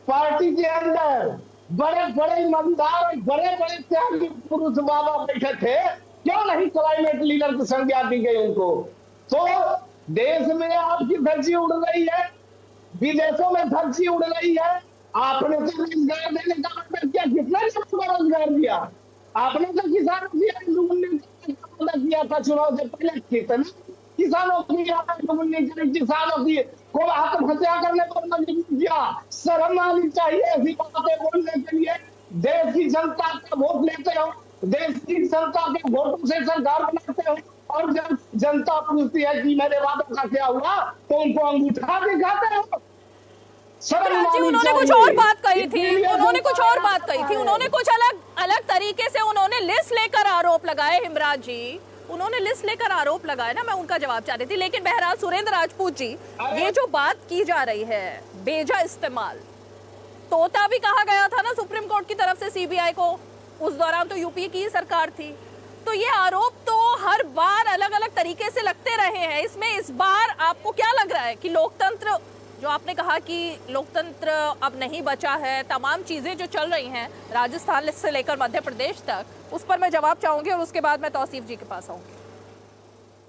पार्टी के अंदर बड़े बड़े ईमानदार और बड़े बड़े त्यागी पुरुष बाबा बैठे थे, क्यों नहीं क्लाइमेट लीडर की संज्ञा दी गई उनको? तो देश में आपकी धज्जी उड़ रही है, विदेशों में धज्जी उड़ रही है। आपने तो रोजगार देने का मतलब क्या, कितना रोजगार दिया आपने? तो किसानों की किया था चुनाव से पहले, कितना किसानों की किसानों की को आत्महत्या करने पर मजबूर किया। शर्म आनी चाहिए ऐसी बातें बोलने के लिए। देश की जनता का वोट लेते हो, देश की जनता के वोटों से सरकार बनाते हो, और जब जनता पूछती है कि मेरे वादों का क्या हुआ, तो उनको अंगूठा दिखाते हो। उन्होंने कुछ और बात कही थी, उन्होंने कुछ और बात कही थी, उन्होंने कुछ अलग तरीके से उन्होंने लिस्ट लेकर आरोप लगाए। हिमराज जी, उन्होंने लिस्ट लेकर आरोप लगाए ना, मैं उनका जवाब चाह रही थी। लेकिन बहरहाल सुरेंद्र राजपूत जी, ये जो बात की जा रही है बेजा इस्तेमाल, तोता भी कहा गया था ना सुप्रीम कोर्ट की तरफ से सीबीआई को, उस दौरान तो यूपीए की सरकार थी। तो ये आरोप तो हर बार अलग अलग तरीके से लगते रहे हैं। इसमें इस बार आपको क्या लग रहा है कि लोकतंत्र, जो आपने कहा कि लोकतंत्र अब नहीं बचा है, तमाम चीजें जो चल रही हैं राजस्थान से लेकर मध्य प्रदेश तक, उस पर मैं जवाब चाहूंगी और उसके बाद मैं तौसीफ जी के पास आऊंगी।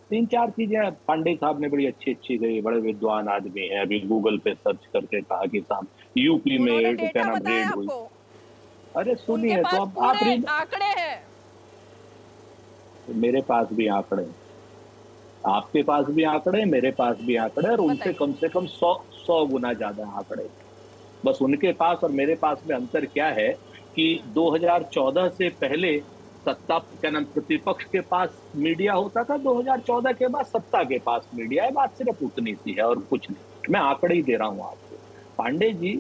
3-4 चीजें पांडे साहब ने बड़ी अच्छी गई, बड़े विद्वान आदमी है। अभी गूगल पे सर्च करके कहा कि साहब यूपी में क्या नाम रेड हुई। अरे सुनिए, तो अब आप आंकड़े हैं, मेरे पास भी आंकड़े, आपके पास भी आंकड़े, मेरे पास भी आंकड़े, और उनसे कम से कम 100 गुना ज्यादा आंकड़े। बस उनके पास और मेरे पास में अंतर क्या है कि 2014 से पहले सत्ता क्या नाम प्रतिपक्ष के पास मीडिया होता था, 2014 के बाद सत्ता के पास मीडिया है। बात सिर्फ उतनी सी है और कुछ नहीं। मैं आंकड़े ही दे रहा हूँ आपको। पांडे जी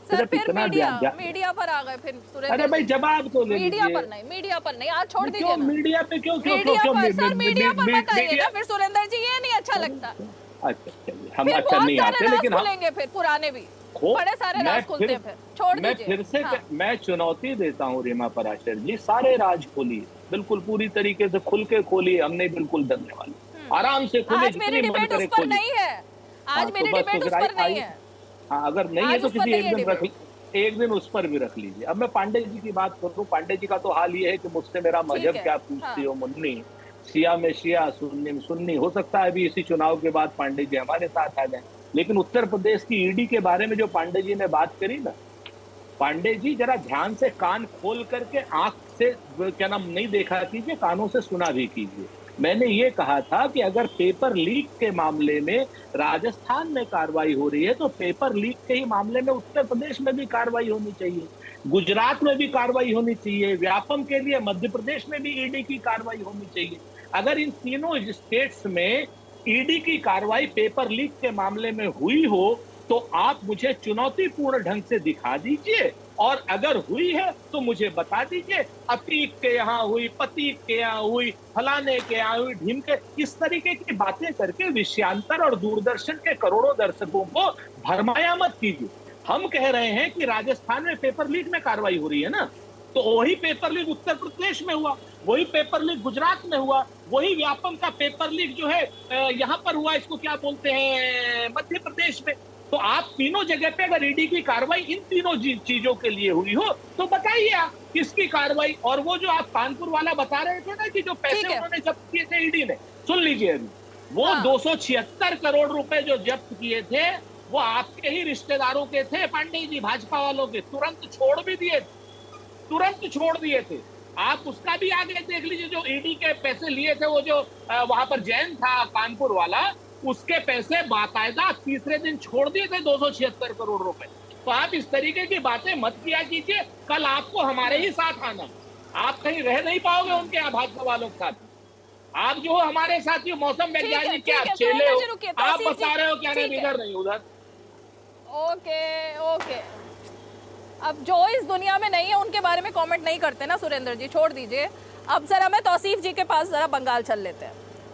सिर्फ इतना मीडिया पर आ गए फिर। अरे भाई जवाब तो ले मीडिया पर नहीं, आज छोड़ दीजिए। मीडिया पे क्यों मीडिया पर बताइए ना फिर सुरेंद्र जी, ये नहीं अच्छा लगता। अच्छा चलिए, हम अच्छा नहीं आते, लेकिन हम खुलेंगे फिर पुराने भी बड़े सारे राज खुलते हैं, फिर छोड़ दीजिए। मैं फिर से मैं चुनौती देता हूँ रीमा पराशर जी, सारे राज खोलिए, बिल्कुल पूरी तरीके से खुल के खोलिए, हमने बिल्कुल डरने वाले, आराम से खोलिए। आज मेरी डिबेट उस पर नहीं है, आज मेरी डिबेट उस पर नहीं है। हाँ, अगर नहीं है तो किसी एक दिन उस पर भी रख लीजिए। अब मैं पांडे जी की बात करूँ, पांडे जी का तो हाल ये है कि मुझसे मेरा मजहब क्या पूछती हो मुन्नी, शिया में शिया, सुन्नी में सुन्नी। हो सकता है अभी इसी चुनाव के बाद पांडे जी हमारे साथ आ जाए, लेकिन उत्तर प्रदेश की ईडी के बारे में जो पांडे जी ने बात करी ना, पांडे जी जरा ध्यान से कान खोल करके आंख से क्या नाम नहीं देखा कीजिए, कानों से सुना भी कीजिए। मैंने ये कहा था कि अगर पेपर लीक के मामले में राजस्थान में कार्रवाई हो रही है, तो पेपर लीक के ही मामले में उत्तर प्रदेश में भी कार्रवाई होनी चाहिए, गुजरात में भी कार्रवाई होनी चाहिए, व्यापम के लिए मध्य प्रदेश में भी ईडी की कार्रवाई होनी चाहिए। अगर इन तीनों स्टेट्स में ईडी की कार्रवाई पेपर लीक के मामले में हुई हो, तो आप मुझे चुनौतीपूर्ण ढंग से दिखा दीजिए, और अगर हुई है तो मुझे बता दीजिए। अतीक के यहाँ हुई, पतीक के यहाँ हुई, फलाने के यहाँ हुई, ढीमके, इस तरीके की बातें करके विषयांतर और दूरदर्शन के करोड़ों दर्शकों को भरमाया मत कीजिए। हम कह रहे हैं कि राजस्थान में पेपर लीक में कार्रवाई हो रही है ना, तो वही पेपर लीक उत्तर प्रदेश में हुआ, वही पेपर लीक गुजरात में हुआ, वही व्यापम का पेपर लीक जो है यहाँ पर हुआ, इसको क्या बोलते हैं, मध्य प्रदेश में। तो आप तीनों जगह पे अगर ईडी की कार्रवाई इन तीनों चीजों के लिए हुई हो तो बताइए आप किसकी कार्रवाई। और वो जो आप कानपुर वाला बता रहे थे ना कि जो पैसे उन्होंने जब्त किए थे ईडी ने, सुन लीजिए अभी, वो 276 करोड़ रुपए जो जब्त किए थे वो आपके ही रिश्तेदारों के थे, पांडे जी, भाजपा वालों के। तुरंत छोड़ दिए थे। आप उसका भी आगे देख लीजिए, जो ईडी के पैसे लिए थे, वो जो वहां पर जैन था कानपुर वाला, उसके पैसे बाकायदा तीसरे दिन छोड़ दिए थे, 276 करोड़ रुपए। तो आप इस तरीके की बातें मत किया कीजिए। कल आपको हमारे ही साथ आना, आप कहीं रह नहीं पाओगे उनके यहाँ भाजपा वालों के साथ। आप जो हमारे साथ, मौसम वैज्ञानिक क्या आप चेले हो, आप बता रहे हो क्या नहीं, इधर नहीं उधर। ओके, अब जो इस दुनिया में नहीं है उनके बारे में कमेंट नहीं करते ना सुरेंद्र जी, छोड़ दीजिए। अब जरा मैं तौसीफ जी के पास जरा बंगाल चल लेते हैं।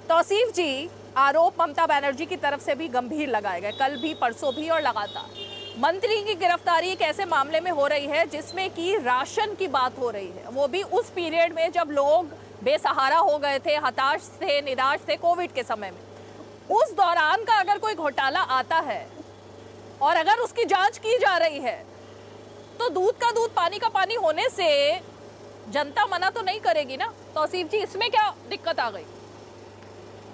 तौसीफ जी, आरोप ममता बनर्जी की तरफ से भी गंभीर लगाए गए, कल भी, परसों भी और लगातार। मंत्री की गिरफ्तारी एक ऐसे मामले में हो रही है जिसमें कि राशन की बात हो रही है, वो भी उस पीरियड में जब लोग बेसहारा हो गए थे, हताश थे, निराश थे कोविड के समय में। उस दौरान का अगर कोई घोटाला आता है और अगर उसकी जांच की जा रही है तो दूध का दूध पानी का पानी होने से जनता मना तो नहीं करेगी ना। तौसीफ जी, इसमें क्या दिक्कत आ गई?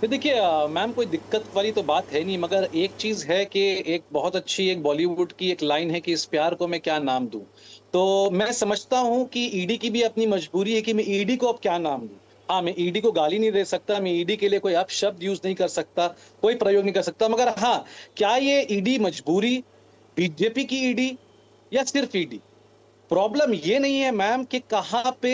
देखिए मैम, कोई दिक्कत वाली तो बात है नहीं, मगर एक चीज है कि एक बहुत अच्छी एक बॉलीवुड की एक लाइन है कि इस प्यार को मैं क्या नाम दूं। तो मैं समझता हूं कि ईडी की भी अपनी मजबूरी है कि मैं ईडी को अब क्या नाम दूं। हाँ, मैं ईडी को गाली नहीं दे सकता, मैं ईडी के लिए कोई अपशब्द यूज नहीं कर सकता, कोई प्रयोग नहीं कर सकता, मगर हाँ, क्या ये ईडी मजबूरी बीजेपी की ईडी या सिर्फ ईडी? प्रॉब्लम ये नहीं है मैम कि कहाँ पे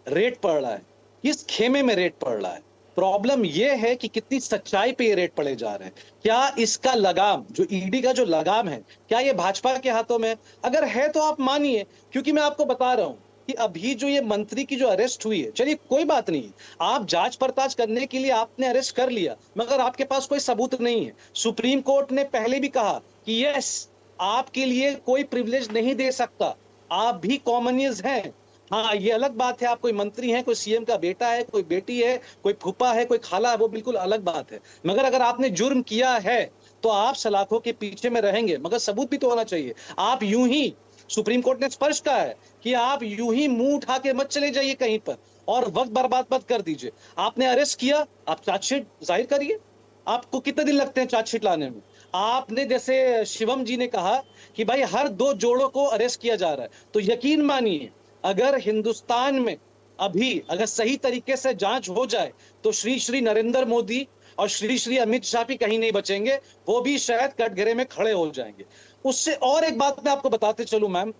रेट पड़ रहा है, किस खेमे में रेट पड़ रहा है। प्रॉब्लम ये है कि कितनी सच्चाई पे ये रेट पड़े जा रहे हैं। क्या इसका लगाम, जो ईडी का जो लगाम है, क्या ये भाजपा के हाथों में? अगर है तो आप मानिए, क्योंकि मैं आपको बता रहा हूं कि अभी जो ये मंत्री की जो अरेस्ट हुई है, चलिए कोई बात नहीं है, आप जांच पड़ताल करने के लिए आपने अरेस्ट कर लिया, मगर आपके पास कोई सबूत नहीं है। सुप्रीम कोर्ट ने पहले भी कहा कि यस, आपके लिए कोई प्रिविलेज नहीं दे सकता, आप भी कॉमनियंस हैं। हाँ, ये अलग बात है, आप कोई मंत्री हैं, कोई सीएम का बेटा है, कोई बेटी है, कोई फूफा है, कोई खाला है, वो बिल्कुल अलग बात है। मगर अगर आपने जुर्म किया है तो आप सलाखों के पीछे में रहेंगे, मगर सबूत भी तो होना चाहिए। आप यूं ही, सुप्रीम कोर्ट ने स्पष्ट कहा है कि आप यूं ही मुंह उठा के मत चले जाइए कहीं पर और वक्त बर्बाद मत कर दीजिए। आपने अरेस्ट किया, आप चार्जशीट जाहिर करिए। आपको कितने दिन लगते हैं चार्जशीट लाने में? आपने जैसे शिवम जी ने कहा कि भाई हर 2 जोड़ों को अरेस्ट किया जा रहा है, तो यकीन मानिए अगर हिंदुस्तान में अभी अगर सही तरीके से जांच हो जाए तो श्री श्री नरेंद्र मोदी और श्री श्री अमित शाह भी कहीं नहीं बचेंगे, वो भी शायद कटघरे में खड़े हो जाएंगे। उससे और एक बात मैं आपको बताते चलूं मैम,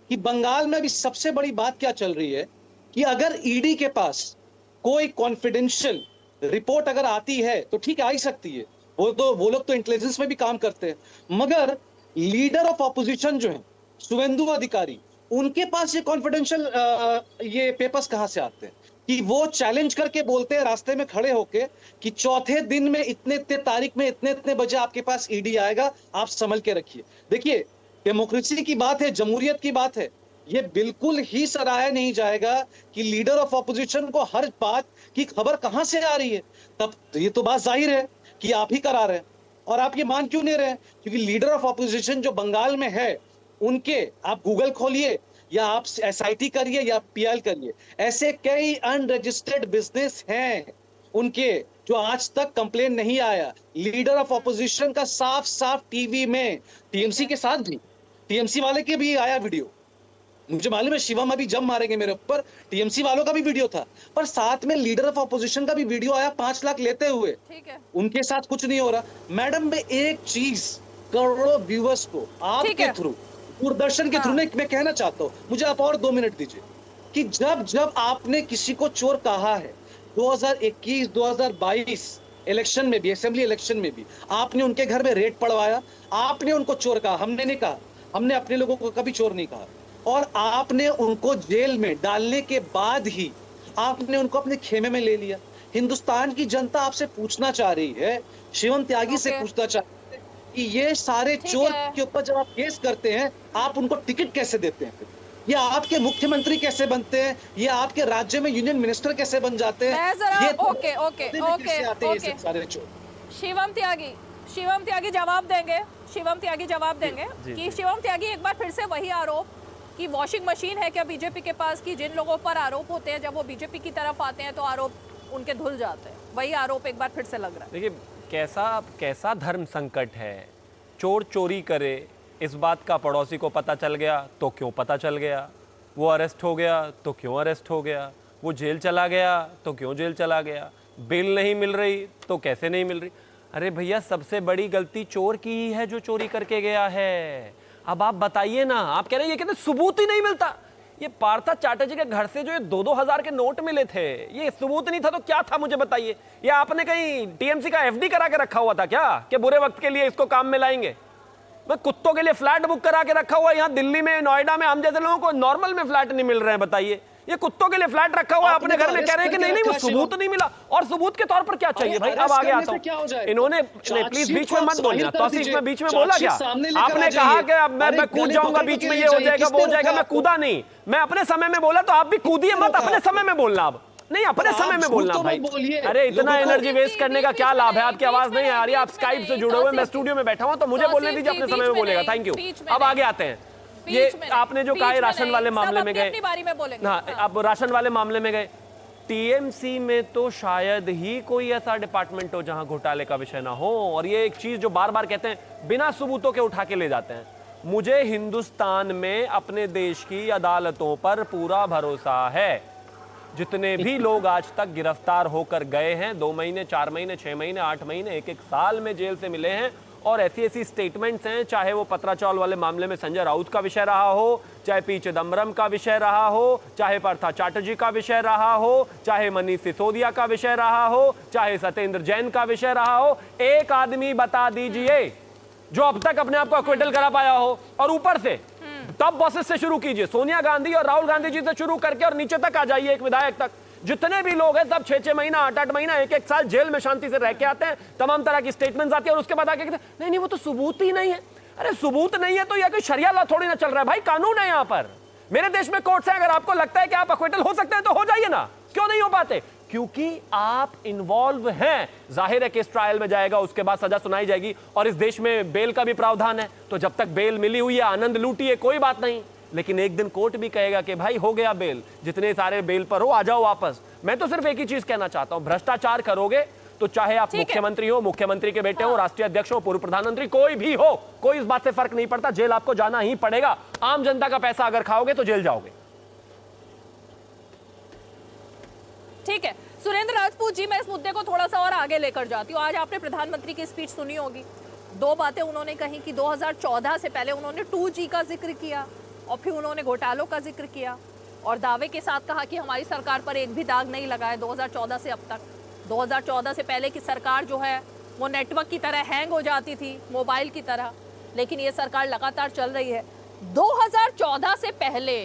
कि बंगाल में अभी सबसे बड़ी बात क्या चल रही है कि अगर ईडी के पास कोई कॉन्फिडेंशियल रिपोर्ट अगर आती है तो ठीक है, आ ही सकती है, वो लोग तो इंटेलिजेंस में भी काम करते हैं, मगर लीडर ऑफ ऑपोजिशन जो है शुवेंदु अधिकारी, उनके पास ये कॉन्फिडेंशियल ये पेपर्स कहां से आते हैं कि वो चैलेंज करके बोलते हैं रास्ते में खड़े होके कि चौथे दिन में इतने तारीख में इतने बजे आपके पास ईडी आएगा, आप संभल के रखिए। देखिए, डेमोक्रेसी की बात है, जमहूरियत की बात है, ये बिल्कुल ही सराहा नहीं जाएगा कि लीडर ऑफ ऑपोजिशन को हर बात की खबर कहां से आ रही है। तब ये तो बात जाहिर है कि आप ही करा रहे हैं, और आप ये मान क्यों नहीं रहे? क्योंकि लीडर ऑफ ऑपोजिशन जो बंगाल में है, उनके आप गूगल खोलिए या आप एसआईटी करिए या पीएल करिए, ऐसे कई अनरजिस्टर्ड बिजनेस हैं उनके जो आज तक कंप्लेन नहीं आया। लीडर ऑफ ऑपोजिशन का साफ साफ टीवी में, टीएमसी के साथ भी, टीएमसी वाले के भी आया वीडियो, मुझे मालूम है शिवम अभी जम मारेंगे मेरे ऊपर, टीएमसी वालों का भी वीडियो था, पर साथ में लीडर ऑफ ऑपोजिशन का भी वीडियो आया 5 लाख लेते हुए। ठीक है, उनके साथ कुछ नहीं हो रहा। मैडम, मैं एक चीज करोड़ों व्यूअर्स को आपके थ्रू, दूरदर्शन के थ्रू मैं कहना चाहता हूं, मुझे आप और 2 मिनट दीजिए, कि जब आपने किसी को चोर कहा है 2021, 2022 इलेक्शन में भी, असेंबली इलेक्शन में भी आपने उनके घर में रेड पड़वाया, आपने उनको चोर कहा, हमने नहीं कहा, हमने अपने लोगों को कभी चोर नहीं कहा, और आपने उनको जेल में डालने के बाद ही आपने उनको अपने खेमे में ले लिया। हिंदुस्तान की जनता आपसे पूछना चाह रही है, शिवम त्यागी से पूछना चाह रही है कि ये सारे चोर के ऊपर जब आप केस करते हैं, आप उनको टिकट कैसे देते हैं? ये आपके मुख्यमंत्री कैसे बनते हैं? ये आपके राज्य में यूनियन मिनिस्टर कैसे बन जाते हैं? ये ओके सारे चोर। शिवम त्यागी जवाब देंगे, शिवम त्यागी जवाब देंगे कि शिवम त्यागी एक बार फिर से वही आरोप कि वॉशिंग मशीन है क्या बीजेपी के पास, कि जिन लोगों पर आरोप होते हैं जब वो बीजेपी की तरफ आते हैं तो आरोप उनके धुल जाते हैं, वही आरोप एक बार फिर से लग रहा है। देखिए, कैसा धर्म संकट है। चोर चोरी करे, इस बात का पड़ोसी को पता चल गया तो क्यों पता चल गया, वो अरेस्ट हो गया तो क्यों अरेस्ट हो गया, वो जेल चला गया तो क्यों जेल चला गया, बेल नहीं मिल रही तो कैसे नहीं मिल रही। अरे भैया, सबसे बड़ी गलती चोर की ही है जो चोरी करके गया है। अब आप बताइए ना, आप कह रहे हैं ये कहते सबूत ही नहीं मिलता। ये पार्था चैटर्जी के घर से जो ये 2-2 हजार के नोट मिले थे, ये सबूत नहीं था तो क्या था मुझे बताइए। या आपने कहीं टीएमसी का एफडी करा के रखा हुआ था क्या कि बुरे वक्त के लिए इसको काम में लाएंगे? मैं कुत्तों के लिए फ्लैट बुक करा के रखा हुआ, यहाँ दिल्ली में, नोएडा में हम जैसे लोगों को नॉर्मल में फ्लैट नहीं मिल रहे हैं, बताइए। ये कुत्तों के लिए फ्लैट रखा हुआ है अपने घर में, कह रहे हैं कि नहीं वो सबूत नहीं मिला। और सबूत के तौर पर क्या चाहिए भाई? अब आगे आता हूं। इन्होंने, प्लीज बीच में मत बोलिए, तौसीफ में बीच में बोला क्या? आपने कहा कि अब मैं कूद जाऊंगा बीच में, ये हो जाएगा वो हो जाएगा, मैं कूदा नहीं, मैं अपने समय में बोला, तो आप भी कूदिए मत, अपने समय में बोलना। अब नहीं, अपने समय में बोलना तो भाई। बोलिए। अरे इतना लोगों को- एनर्जी वेस्ट करने का क्या लाभ है? आपकी आवाज नहीं आ रही, आप स्काइप से जुड़े हुए, मैं स्टूडियो में बैठा हूं, तो मुझे बोलने दीजिए, अपने समय में बोलेगा। Thank you. अब आगे आते हैं। ये आपने जो कहा है राशन वाले मामले में गए, हाँ, आप राशन वाले मामले में गए, टीएमसी में तो शायद ही कोई ऐसा डिपार्टमेंट हो जहां घोटाले का विषय ना हो। और ये एक चीज जो बार बार कहते हैं, बिना सबूतों के उठा के ले जाते हैं। मुझे हिंदुस्तान में अपने देश की अदालतों पर पूरा भरोसा है। जितने भी लोग आज तक गिरफ्तार होकर गए हैं, 2 महीने, 4 महीने, 6 महीने, 8 महीने, 1-1 साल में जेल से मिले हैं, और ऐसी स्टेटमेंट्स हैं, चाहे वो पत्राचार वाले मामले में संजय राउत का विषय रहा हो, चाहे पी चिदम्बरम का विषय रहा हो, चाहे पार्था चैटर्जी का विषय रहा हो, चाहे मनीष सिसोदिया का विषय रहा हो, चाहे सत्येंद्र जैन का विषय रहा हो। एक आदमी बता दीजिए जो अब तक अपने आप को एक्विटल करा पाया हो। और ऊपर से टॉप बॉसेस से शुरू कीजिए, सोनिया गांधी और राहुल गांधी जी से शुरू करके और नीचे तक आ जाइए, एक विधायक तक। जितने भी लोग हैं सब 6-6 महीना, 8-8 महीना, 1-1 साल जेल में शांति से रह के आते हैं, तमाम तरह की स्टेटमेंट्स आती है, और उसके बाद आके कहते नहीं वो तो सबूत ही नहीं है। अरे सबूत नहीं है तो यह कोई शरिया लॉ थोड़ी ना चल रहा है भाई, कानून है यहाँ पर। मेरे देश में कोर्ट्स हैं, अगर आपको लगता है कि आप एक्विटल हो सकते हैं तो हो जाइए ना। क्यों नहीं हो पाते? क्योंकि आप इन्वॉल्व हैं। जाहिर है केस ट्रायल में जाएगा, उसके बाद सजा सुनाई जाएगी, और इस देश में बेल का भी प्रावधान है, तो जब तक बेल मिली हुई है आनंद लूटिए, कोई बात नहीं। लेकिन एक दिन कोर्ट भी कहेगा कि भाई हो गया बेल, जितने सारे बेल पर हो आ जाओ वापस। मैं तो सिर्फ एक ही चीज कहना चाहता हूं, भ्रष्टाचार करोगे तो चाहे आप मुख्यमंत्री हो, मुख्यमंत्री के बेटे हो, राष्ट्रीय अध्यक्ष हो, पूर्व प्रधानमंत्री, कोई भी हो, कोई इस बात से फर्क नहीं पड़ता, जेल आपको जाना ही पड़ेगा। आम जनता का पैसा अगर खाओगे तो जेल जाओगे। ठीक है सुरेंद्र राजपूत जी, मैं इस मुद्दे को थोड़ा सा और आगे लेकर जाती हूँ। आज आपने प्रधानमंत्री की स्पीच सुनी होगी, 2 बातें उन्होंने कही कि 2014 से पहले उन्होंने 2G का जिक्र किया, और फिर उन्होंने घोटालों का जिक्र किया, और दावे के साथ कहा कि हमारी सरकार पर एक भी दाग नहीं लगा है 2014 से अब तक। 2014 से पहले की सरकार जो है वो नेटवर्क की तरह हैंग हो जाती थी, मोबाइल की तरह, लेकिन ये सरकार लगातार चल रही है। 2014 से पहले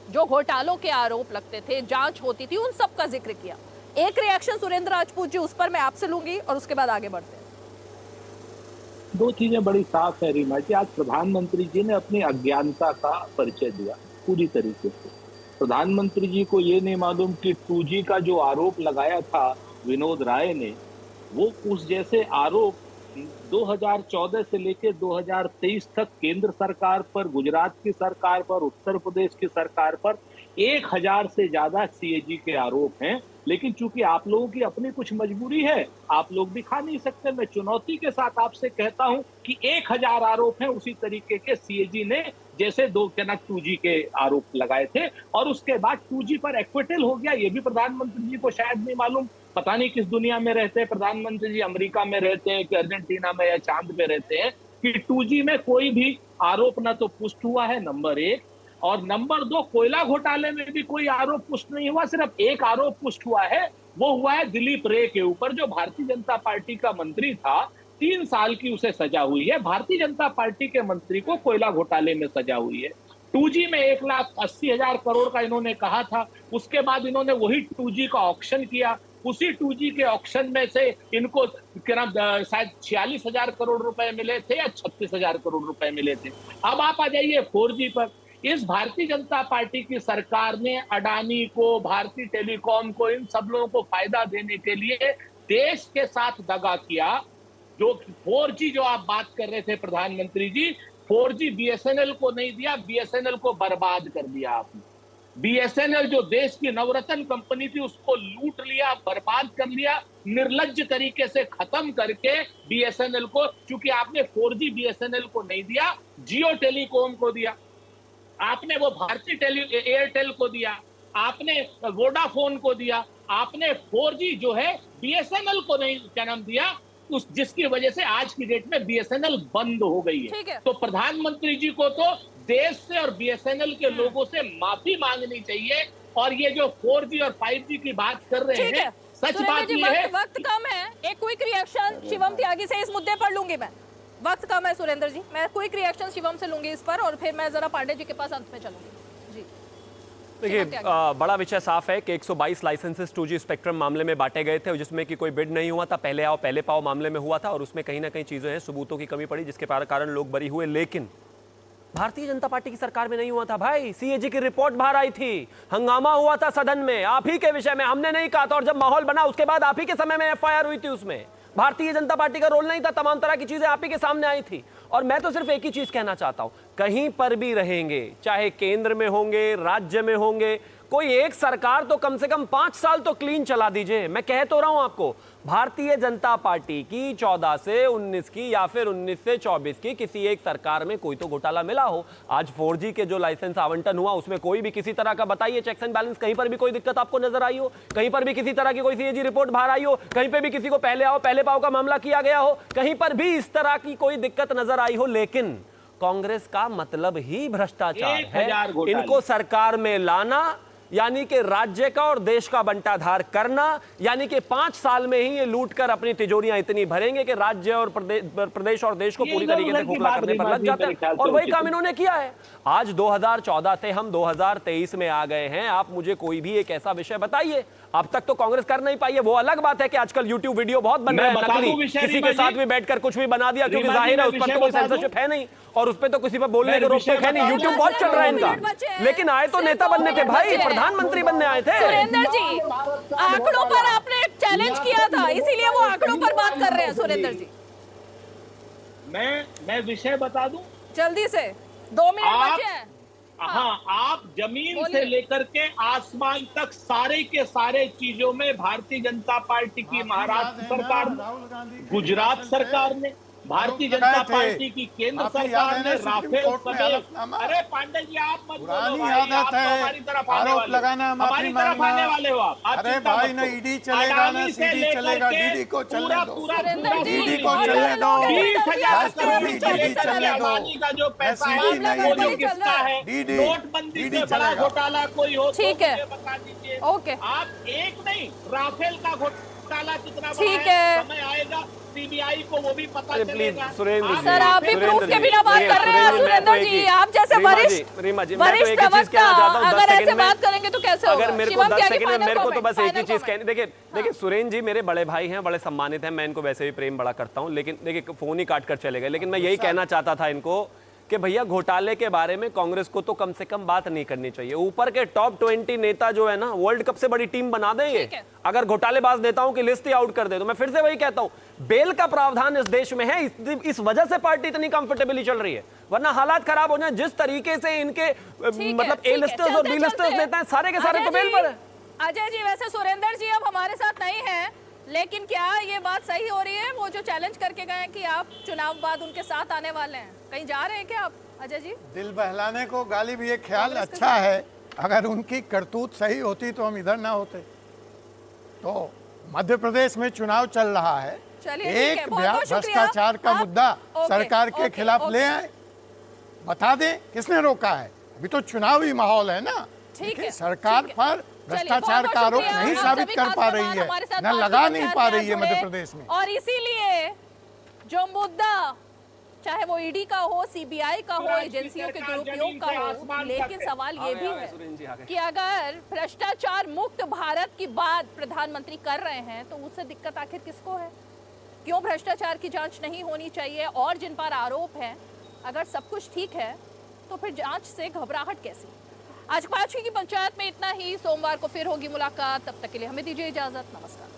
जो घोटालों के आरोप लगते थे, जांच होती थी, उन सब का जिक्र किया। एक रिएक्शन सुरेंद्र राजपूत जी, उस पर मैं आपसे लूंगी और उसके बाद आगे बढ़ते हैं। 2 चीजें बड़ी साफ है रीमा जी। आज प्रधानमंत्री जी ने अपनी अज्ञानता का परिचय दिया पूरी तरीके से। प्रधानमंत्री जी को ये नहीं मालूम कि 2G का जो आरोप लगाया था विनोद राय ने, वो उस जैसे आरोप 2014 से लेकर 2023 तक केंद्र सरकार पर, गुजरात की सरकार पर, उत्तर प्रदेश की सरकार पर 1000 से ज्यादा CAG के आरोप हैं। लेकिन चूंकि आप लोगों की अपनी कुछ मजबूरी है, आप लोग दिखा नहीं सकते। मैं चुनौती के साथ आपसे कहता हूं कि 1000 आरोप हैं उसी तरीके के CAG ने जैसे 2G के आरोप लगाए थे, और उसके बाद 2G पर एक्विटल हो गया। ये भी प्रधानमंत्री जी को शायद नहीं मालूम। पता नहीं किस दुनिया में रहते हैं प्रधानमंत्री जी, अमेरिका में रहते हैं कि अर्जेंटीना में या चांद पे रहते हैं, कि 2G में कोई भी आरोप ना तो पुष्ट हुआ है, नंबर 1, और नंबर 2, कोयला घोटाले में भी कोई आरोप पुष्ट नहीं हुआ। सिर्फ एक आरोप पुष्ट हुआ है, वो हुआ है दिलीप रे के ऊपर, जो भारतीय जनता पार्टी का मंत्री था। 3 साल की उसे सजा हुई है। भारतीय जनता पार्टी के मंत्री को कोयला घोटाले में सजा हुई है। 2G में 1,80,000 करोड़ का इन्होंने कहा था। उसके बाद इन्होंने वही 2G का ऑक्शन किया। उसी 2G के ऑक्शन में से इनको शायद 46,000 करोड़ रुपए मिले थे या 36,000 करोड़ रुपए मिले थे। अब आप आ जाइए 4G पर। इस भारतीय जनता पार्टी की सरकार ने अडानी को, भारतीय टेलीकॉम को, इन सब लोगों को फायदा देने के लिए देश के साथ दगा किया। जो 4G जो आप बात कर रहे थे प्रधानमंत्री जी, 4G BSNL को नहीं दिया, BSNL को बर्बाद कर दिया आपने। BSNL जो देश की नवरत्न कंपनी थी उसको लूट लिया, बर्बाद कर लिया, निर्लज्ज तरीके से खत्म करके BSNL को, चूंकि आपने 4G BSNL को नहीं दिया, जियो टेलीकॉम को दिया आपने, वो भारतीय एयरटेल को दिया आपने, वोडाफोन को दिया आपने, 4G जो है BSNL को नहीं जन्म दिया, उस जिसकी वजह से आज की डेट में BSNL बंद हो गई है। तो प्रधानमंत्री जी को तो देश से और BSNL के लोगों से माफी मांगनी चाहिए। और ये जो 4G और 5G की बात कर रहे हैं, सच बात ये है। वक्त कम है, एक क्विक रिएक्शन शिवम त्यागी से इस मुद्दे पर लूंगी मैं। वक्त कम है सुरेंद्र जी, मैं क्विक रिएक्शन शिवम से लूंगी इस पर, और फिर मैं जरा पांडे जी के पास अंत में चलूंगी। जी देखिए, बड़ा विषय साफ है कि 122 लाइसेंसेस 2G स्पेक्ट्रम मामले में बांटे गए थे, जिसमें कि कोई बिड नहीं हुआ था, पहले आओ पहले पाओ मामले में हुआ था, और उसमें कहीं ना कहीं चीजें हैं, सबूतों की कमी पड़ी, जिसके कारण लोग बरी हुए। लेकिन भारतीय जनता पार्टी की सरकार में नहीं हुआ था भाई। सीएजी की रिपोर्ट बाहर आई थी, हंगामा हुआ था सदन में आप ही के विषय में, हमने नहीं कहा था, और जब माहौल बना उसके बाद आप ही के समय में एफआईआर हुई थी, उसमें भारतीय जनता पार्टी का रोल नहीं था, तमाम तरह की चीजें आप ही के सामने आई थी। और मैं तो सिर्फ एक ही चीज कहना चाहता हूं, कहीं पर भी रहेंगे, चाहे केंद्र में होंगे, राज्य में होंगे, कोई एक सरकार तो कम से कम 5 साल तो क्लीन चला दीजिए। मैं कह तो रहा हूं आपको, भारतीय जनता पार्टी की 14 से 19 की या फिर 19 से 24 की किसी एक सरकार में कोई तो घोटाला मिला हो। आज 4G के जो लाइसेंस आवंटन हुआ उसमें कोई भी किसी तरह का बताइए चेक्स एंड बैलेंस, कहीं पर भी कोई दिक्कत आपको नजर आई हो? कहीं पर भी किसी तरह की कोई सीएजी रिपोर्ट बाहर आई हो? कहीं पर भी किसी को पहले आओ पहले पाओ का मामला किया गया हो? कहीं पर भी इस तरह की कोई दिक्कत नजर आई हो? लेकिन कांग्रेस का मतलब ही भ्रष्टाचार है। इनको सरकार में लाना यानी कि राज्य का और देश का बंटाधार करना, यानी कि 5 साल में ही ये लूट कर अपनी तिजोरियां इतनी भरेंगे कि राज्य और प्रदेश और देश को पूरी तरीके से खोखला करने पर लग जाते हैं। और वही काम इन्होंने किया है। आज 2014 से हम 2023 में आ गए हैं। आप मुझे कोई भी एक ऐसा विषय बताइए, अब तक तो कांग्रेस कर नहीं पाई है। वो अलग बात है कि आजकल यूट्यूब वीडियो बहुत बन रहा है नकली, किसी के साथ भी बैठकर कुछ भी बना दिया, क्योंकि जाहिर है उस पर तो कोई सेंसरशिप है नहीं और उस पर तो किसी पर बोलने का रोक टोक है नहीं। यूट्यूब बहुत चल रहा है इनका, लेकिन आए तो नेता बनने थे भाई, प्रधानमंत्री बनने आए थे। सुरेंद्र जी, आंकड़ों पर आपने चैलेंज किया था, इसीलिए वो आंकड़ों पर बात कर रहे हैं। सुरेंद्र जी, मैं विषय बता दूं जल्दी से, 2 मिनट बचे हैं। हाँ, आप जमीन से लेकर के आसमान तक सारे के सारे चीजों में भारतीय जनता पार्टी की महाराष्ट्र सरकार ने, गुजरात सरकार ने, भारतीय जनता पार्टी की केंद्र सरकार ने राफेल समेत, अरे पांडे जी आप मत बोलो भाई, आप तो हमारी तरफ आने वाले हो आप। अरे भाई ना ईडी चलेगा ना सीडी चलेगा, डीडी को चलने दो, डीडी को चलने दो, 20,000 का जो पैसा है वो जो किसका है, नोटबंदी से बड़ा घोटाला कोई हो तो बता दीजिए। ओके, आप एक नहीं, राफेल का घोटाला कितना ठीक है, समय आएगा सीबीआई को वो भी पता चलेगा। सर आप भी प्रूफ के बिना बात कर रहे हैं। सुरेंद्र जी, आप जैसे वरिष्ठ प्रवक्ता अगर ऐसे बात करेंगे तो कैसे होगा? अगर मेरे को 10 सेकंड में मेरे को तो बस एक ही चीज कहनी, देखिए सुरेंद्र जी मेरे बड़े भाई हैं, बड़े सम्मानित हैं, मैं इनको वैसे भी प्रेम बड़ा करता हूं, लेकिन देखिए फोन ही काट कर चले गए। लेकिन मैं यही कहना चाहता था इनको कि भैया घोटाले के बारे में कांग्रेस को तो कम से कम बात नहीं करनी चाहिए। ऊपर के टॉप 20 नेता जो है ना, वर्ल्ड कप से बड़ी टीम बना देंगे अगर घोटालेबाज नेताओं की लिस्ट ही आउट कर दे। तो मैं फिर से वही कहता हूं, बेल का प्रावधान इस देश में है, इस वजह से पार्टी इतनी कंफर्टेबली चल रही है, वरना हालात खराब हो जाए। जिस तरीके से इनके मतलब ए लिस्टर्स और बी लिस्टर्स नेता हैं, सारे के सारे तो बेल पर है। अजय जी, वैसे सुरेंद्र जी अब हमारे साथ नहीं है, लेकिन क्या ये बात सही हो रही है, वो जो चैलेंज करके गए कि आप चुनाव बाद उनके साथ आने वाले हैं, कहीं जा रहे हैं क्या आप अजय जी? दिल बहलाने को गालिब ये ख्याल अच्छा है, अगर उनकी करतूत सही होती तो हम इधर ना होते। तो मध्य प्रदेश में चुनाव चल रहा है, एक भ्रष्टाचार का मुद्दा सरकार के खिलाफ ले आए, बता दें किसने रोका है। अभी तो चुनावी माहौल है ना, सरकार पर भ्रष्टाचार का आरोप नहीं साबित कर पा रही है, न लगा नहीं पा रही है मध्य प्रदेश में। और इसीलिए जो मुद्दा चाहे वो ईडी का हो, सीबीआई का हो, एजेंसियों के दुरुपयोग का हो, लेकिन सवाल ये भी है कि अगर भ्रष्टाचार मुक्त भारत की बात प्रधानमंत्री कर रहे हैं तो उससे दिक्कत आखिर किसको है? क्यों भ्रष्टाचार की जांच नहीं होनी चाहिए? और जिन पर आरोप है, अगर सब कुछ ठीक है तो फिर जांच से घबराहट कैसी? आज 5 की पंचायत में इतना ही। सोमवार को फिर होगी मुलाकात, तब तक के लिए हमें दीजिए इजाजत। नमस्कार।